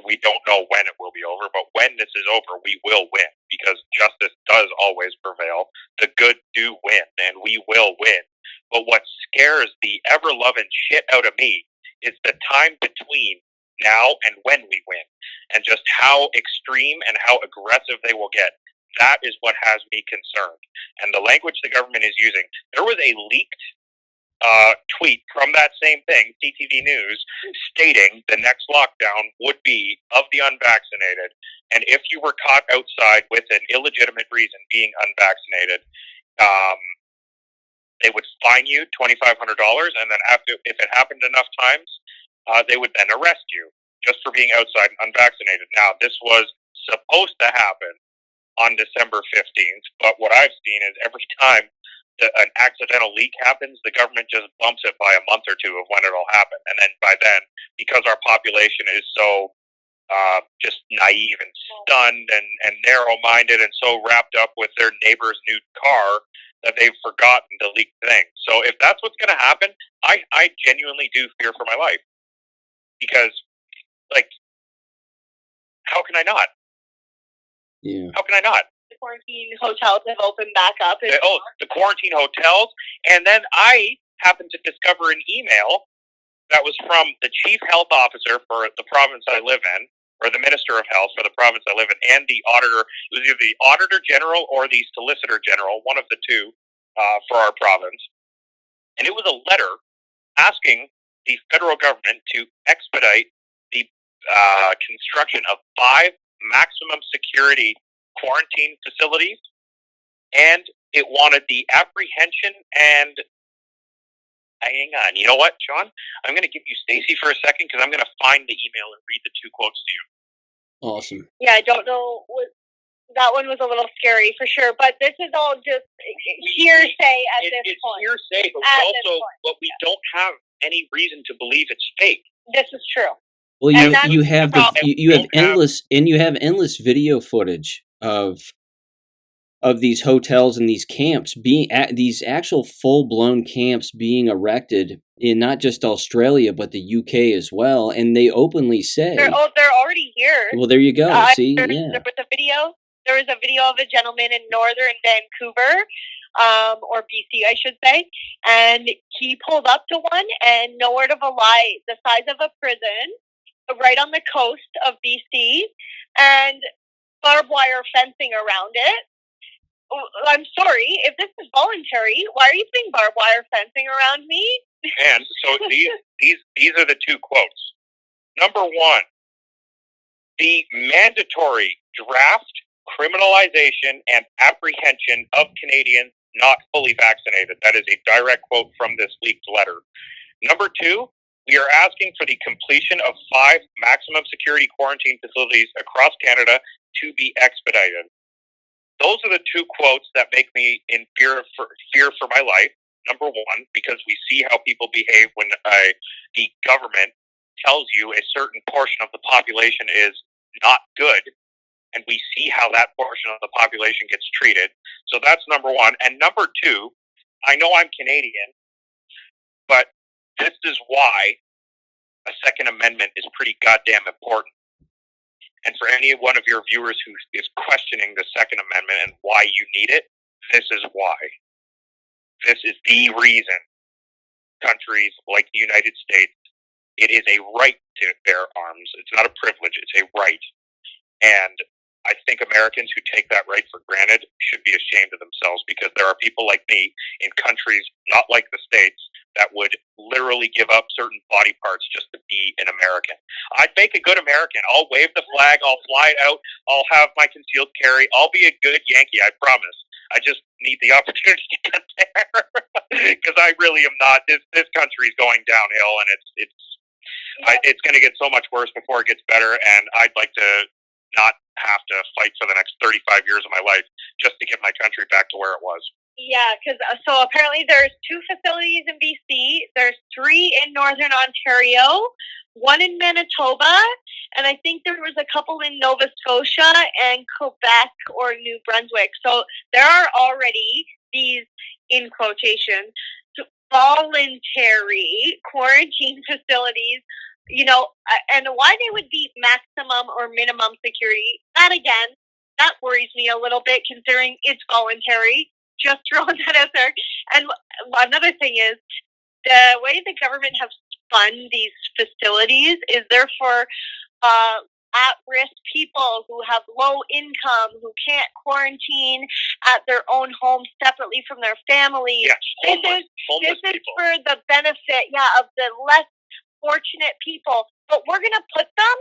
S2: we don't know when it will be over, but when this is over, we will win, because justice does always prevail. The good do win, and we will win. But what scares the ever-loving shit out of me is the time between now and when we win, and just how extreme and how aggressive they will get. That is what has me concerned. And the language the government is using, there was a leaked tweet from that same thing, CTV News, stating the next lockdown would be of the unvaccinated, and if you were caught outside with an illegitimate reason, being unvaccinated, they would fine you $2,500, and then if it happened enough times, they would then arrest you just for being outside and unvaccinated. Now, this was supposed to happen on December 15th, but what I've seen is every time an accidental leak happens, the government just bumps it by a month or two of when it'll happen. And then by then, because our population is so just naive and stunned and narrow-minded and so wrapped up with their neighbor's new car that they've forgotten the leaked thing. So if that's what's going to happen, I genuinely do fear for my life. Because, how can I not?
S1: Yeah.
S2: How can I not?
S3: The quarantine hotels have opened back up.
S2: The quarantine hotels. And then I happened to discover an email that was from the chief health officer for the province I live in, or the minister of health for the province I live in, and the auditor. It was either the auditor general or the solicitor general, one of the two, for our province. And it was a letter asking the federal government to expedite the construction of 5 maximum security quarantine facilities, and it wanted the apprehension and hang on. You know what, Sean? I'm going to give you Stacy for a second because I'm going to find the email and read the 2 quotes to you.
S1: Awesome.
S3: Yeah, I don't know. That one was a little scary for sure, but this is all just hearsay at this point.
S2: It's hearsay, but we don't have any reason to believe it's fake.
S3: This is true.
S1: Well, you have endless video footage of of these hotels and these camps these actual full-blown camps being erected in not just Australia but the UK as well, and they openly say
S3: they're already here.
S1: Well, there you go. See,
S3: there was a video of a gentleman in northern Vancouver, or BC, I should say, and he pulled up to one, and no word of a lie, the size of a prison, right on the coast of BC, and barbed wire fencing around it. I'm sorry, if this is voluntary, why are you putting barbed wire fencing around me?
S2: And so these are the two quotes. Number one, the mandatory draft criminalization and apprehension of Canadians not fully vaccinated. That is a direct quote from this leaked letter. Number two, we are asking for the completion of 5 maximum security quarantine facilities across Canada to be expedited. Those are the two quotes that make me in fear for my life. Number one, because we see how people behave when the government tells you a certain portion of the population is not good, and we see how that portion of the population gets treated. So that's number one. And number two, I know I'm Canadian, but this is why a Second Amendment is pretty goddamn important. And for any one of your viewers who is questioning the Second Amendment and why you need it, this is why. This is the reason countries like the United States, it is a right to bear arms. It's not a privilege, it's a right. And I think Americans who take that right for granted should be ashamed of themselves, because there are people like me in countries not like the States that would literally give up certain body parts just to be an American. I'd make a good American. I'll wave the flag, I'll fly it out, I'll have my concealed carry, I'll be a good Yankee, I promise. I just need the opportunity to get there, because I really am not. This country is going downhill, and it's going to get so much worse before it gets better, and I'd like to not have to fight for the next 35 years of my life just to get my country back to where it was.
S3: Yeah, because so apparently there's 2 facilities in BC, there's 3 in Northern Ontario, 1 in Manitoba, and I think there was a couple in Nova Scotia and Quebec or New Brunswick. So there are already these, in quotation, voluntary quarantine facilities, you know, and why they would be maximum or minimum security, that again, that worries me a little bit, considering it's voluntary. Just throwing that out there. And another thing is, the way the government has funded these facilities is there for at-risk people who have low income, who can't quarantine at their own home separately from their family.
S2: Yeah, homeless
S3: this is
S2: people.
S3: for the benefit, of the less fortunate people. But we're going to put them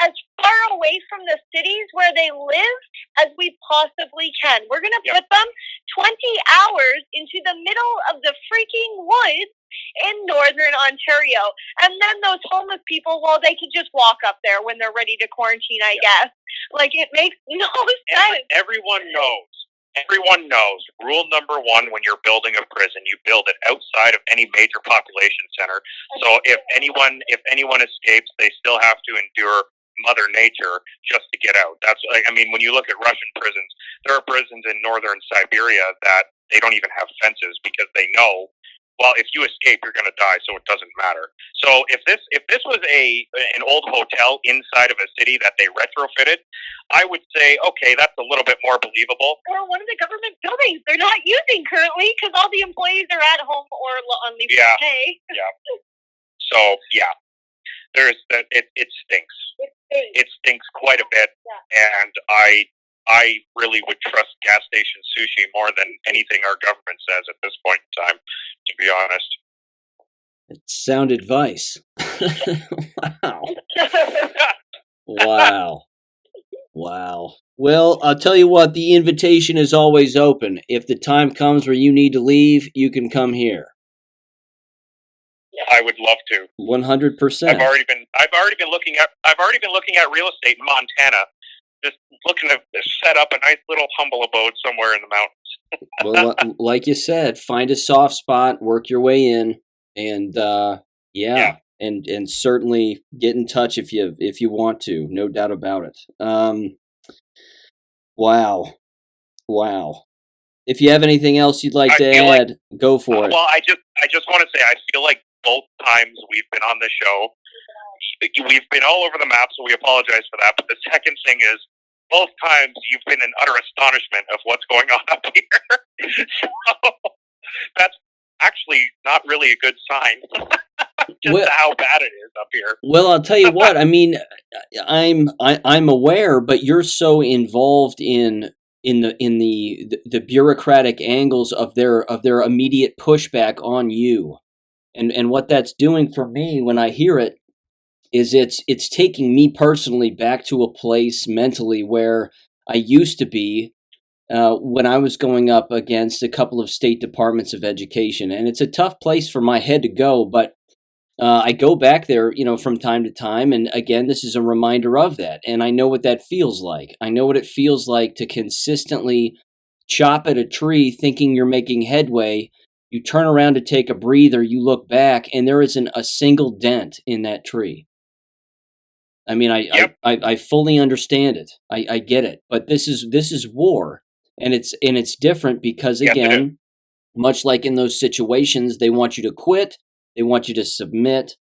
S3: as far away from the cities where they live as we possibly can. We're going to put them 20 hours into the middle of the freaking woods in Northern Ontario. And then those homeless people, well, they could just walk up there when they're ready to quarantine, I guess. Like, it makes no sense.
S2: Everyone knows. Everyone knows rule number 1 when you're building a prison, you build it outside of any major population center. So if anyone escapes, they still have to endure Mother Nature just to get out. That's like, I mean, when you look at Russian prisons, there are prisons in northern Siberia that they don't even have fences, because they know, well, if you escape, you're going to die, so it doesn't matter. So if this was an old hotel inside of a city that they retrofitted, I would say, okay, that's a little bit more believable.
S3: Or one of the government buildings they're not using currently because all the employees are at home or on leave for pay.
S2: Yeah. So it stinks. It stinks quite a bit, and I really would trust gas station sushi more than anything our government says at this point in time, to be honest.
S1: It's sound advice. Wow. Wow. Well, I'll tell you what, the invitation is always open. If the time comes where you need to leave, you can come here.
S2: I would love to.
S1: 100%.
S2: I've already been looking at real estate in Montana, just looking to set up a nice little humble abode somewhere in the mountains.
S1: Well, like you said, find a soft spot, work your way in, and and certainly get in touch if you want to. No doubt about it. Wow. Wow. If you have anything else you'd like to add, go for it.
S2: Well, I just want to say I feel like both times we've been on the show, we've been all over the map, so we apologize for that. But the second thing is, both times you've been in utter astonishment of what's going on up here. So that's actually not really a good sign. Just how bad it is up here.
S1: Well, I'll tell you what. I mean, I'm aware, but you're so involved in the bureaucratic angles of their immediate pushback on you, and what that's doing for me when I hear it is it's taking me personally back to a place mentally where I used to be when I was going up against a couple of state departments of education, and it's a tough place for my head to go, but I go back there, from time to time, and again, this is a reminder of that, and I know what that feels like. I know what it feels like to consistently chop at a tree thinking you're making headway. You turn around to take a breather, you look back, and there isn't a single dent in that tree. I mean, I fully understand it. I get it, but this is war, and it's different because, again, much like in those situations, they want you to quit. They want you to submit,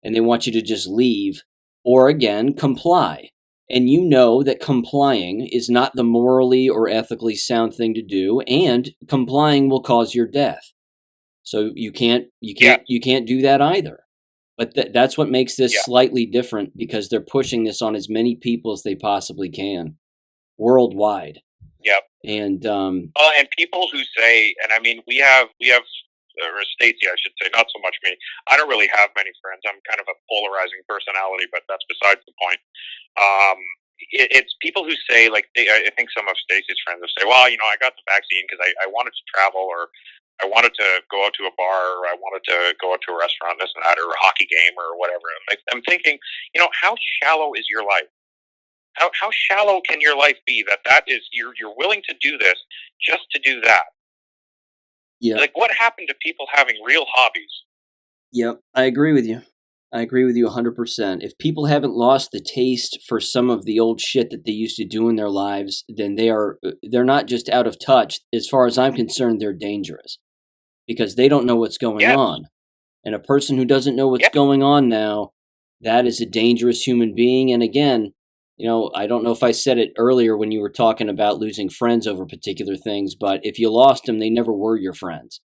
S1: and they want you to just leave, or again, comply. And you know that complying is not the morally or ethically sound thing to do, and complying will cause your death. So you can't do that either. But that's what makes this slightly different, because they're pushing this on as many people as they possibly can, worldwide.
S2: Yep.
S1: And
S2: and people who say, and I mean, we have. Or Stacy, I should say, not so much me. I don't really have many friends. I'm kind of a polarizing personality, but that's besides the point. It's people who say, like, I think some of Stacy's friends will say, well, I got the vaccine because I wanted to travel, or I wanted to go out to a bar, or I wanted to go out to a restaurant, this and that, or a hockey game, or whatever. I'm thinking, how shallow is your life? How shallow can your life be that is you're willing to do this just to do that?
S1: Yeah.
S2: Like, what happened to people having real hobbies?
S1: Yep, I agree with you. I agree with you 100%. If people haven't lost the taste for some of the old shit that they used to do in their lives, then they're not just out of touch. As far as I'm concerned, they're dangerous, because they don't know what's going on. And a person who doesn't know what's going on now, that is a dangerous human being. And again, I don't know if I said it earlier when you were talking about losing friends over particular things, but if you lost them, they never were your friends.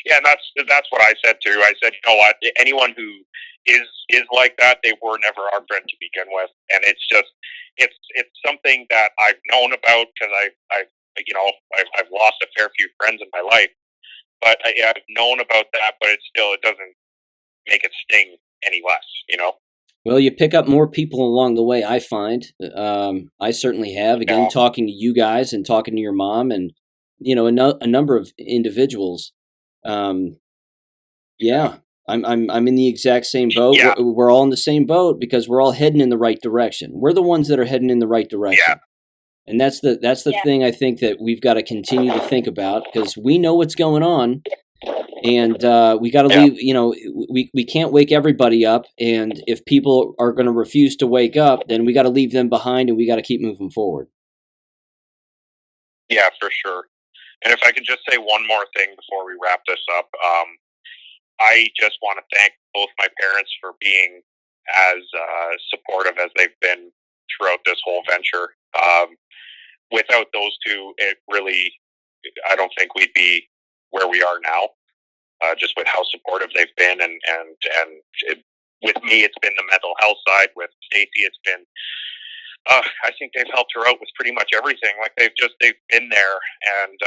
S2: Yeah, that's what I said too. I said, what? Anyone who is like that, they were never our friend to begin with, and it's just it's something that I've known about because I've lost a fair few friends in my life, but I've known about that, but it doesn't make it sting any less,
S1: Well, you pick up more people along the way, I find. I certainly have. Again, talking to you guys and talking to your mom and, a number of individuals. I'm in the exact same boat.
S2: Yeah.
S1: We're all in the same boat because we're all heading in the right direction. We're the ones that are heading in the right direction.
S2: Yeah.
S1: And that's the thing I think that we've got to continue to think about, because we know what's going on. And we got to leave, we can't wake everybody up. And if people are going to refuse to wake up, then we got to leave them behind, and we got to keep moving forward.
S2: Yeah, for sure. And if I could just say one more thing before we wrap this up, I just want to thank both my parents for being as supportive as they've been throughout this whole venture. Without those two, I don't think we'd be where we are now. Just with how supportive they've been, and with me, it's been the mental health side. With Stacy, it's been I think they've helped her out with pretty much everything. Like they've been there, and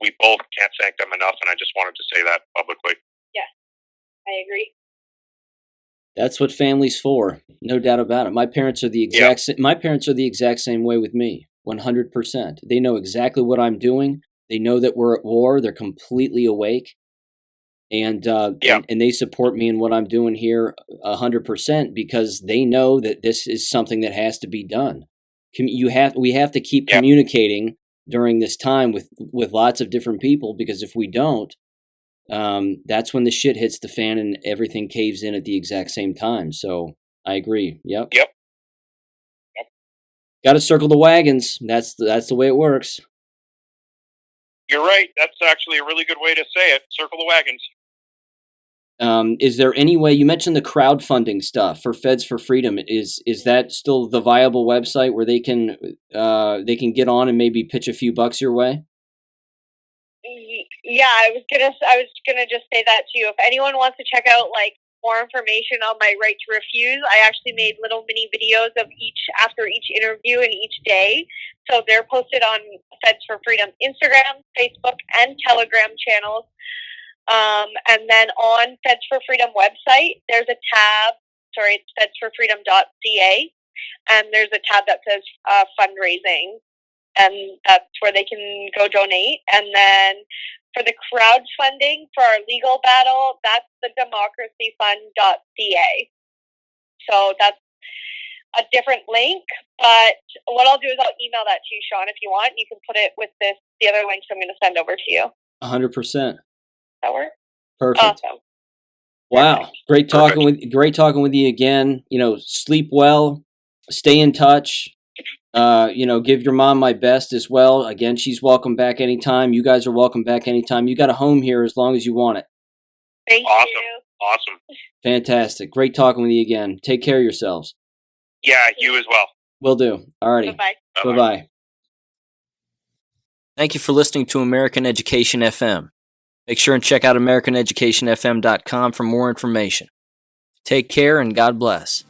S2: we both can't thank them enough. And I just wanted to say that publicly.
S3: Yeah, I agree.
S1: That's what family's for, no doubt about it. My parents are the exact same way with me, 100%. They know exactly what I'm doing. They know that we're at war. They're completely awake, and they support me in what I'm doing here 100%, because they know that this is something that has to be done. We have to keep communicating during this time with lots of different people, because if we don't, that's when the shit hits the fan and everything caves in at the exact same time. So I agree. Yep. Got to circle the wagons. That's the way it works.
S2: You're right. That's actually a really good way to say it. Circle the wagons.
S1: Is there any way, you mentioned the crowdfunding stuff for Feds for Freedom? Is that still the viable website where they can get on and maybe pitch a few bucks your way?
S3: Yeah, I was gonna just say that to you. If anyone wants to check out like more information on my right to refuse, I actually made little mini videos of after each interview and each day. So they're posted on Feds for Freedom Instagram, Facebook, and Telegram channels. And then on Feds for Freedom website, there's a tab. Sorry, it's fedsforfreedom.ca, and there's a tab that says fundraising, and that's where they can go donate. And then for the crowdfunding for our legal battle, that's the democracyfund.ca. So that's a different link, but what I'll do is I'll email that to you, Sean, if you want. You can put it with the other links I'm going to send over to you.
S1: 100%.
S3: That work?
S1: Perfect.
S3: Awesome.
S1: Wow. Great talking with you again. Sleep well, stay in touch. Give your mom my best as well. Again, she's welcome back anytime. You guys are welcome back anytime. You got a home here as long as you want it.
S3: Thank you.
S2: Awesome.
S1: Fantastic. Great talking with you again. Take care of yourselves.
S2: Yeah, you as well.
S1: Will do. Alrighty.
S3: Bye-bye.
S1: Bye-bye. Thank you for listening to American Education FM. Make sure and check out AmericanEducationFM.com for more information. Take care and God bless.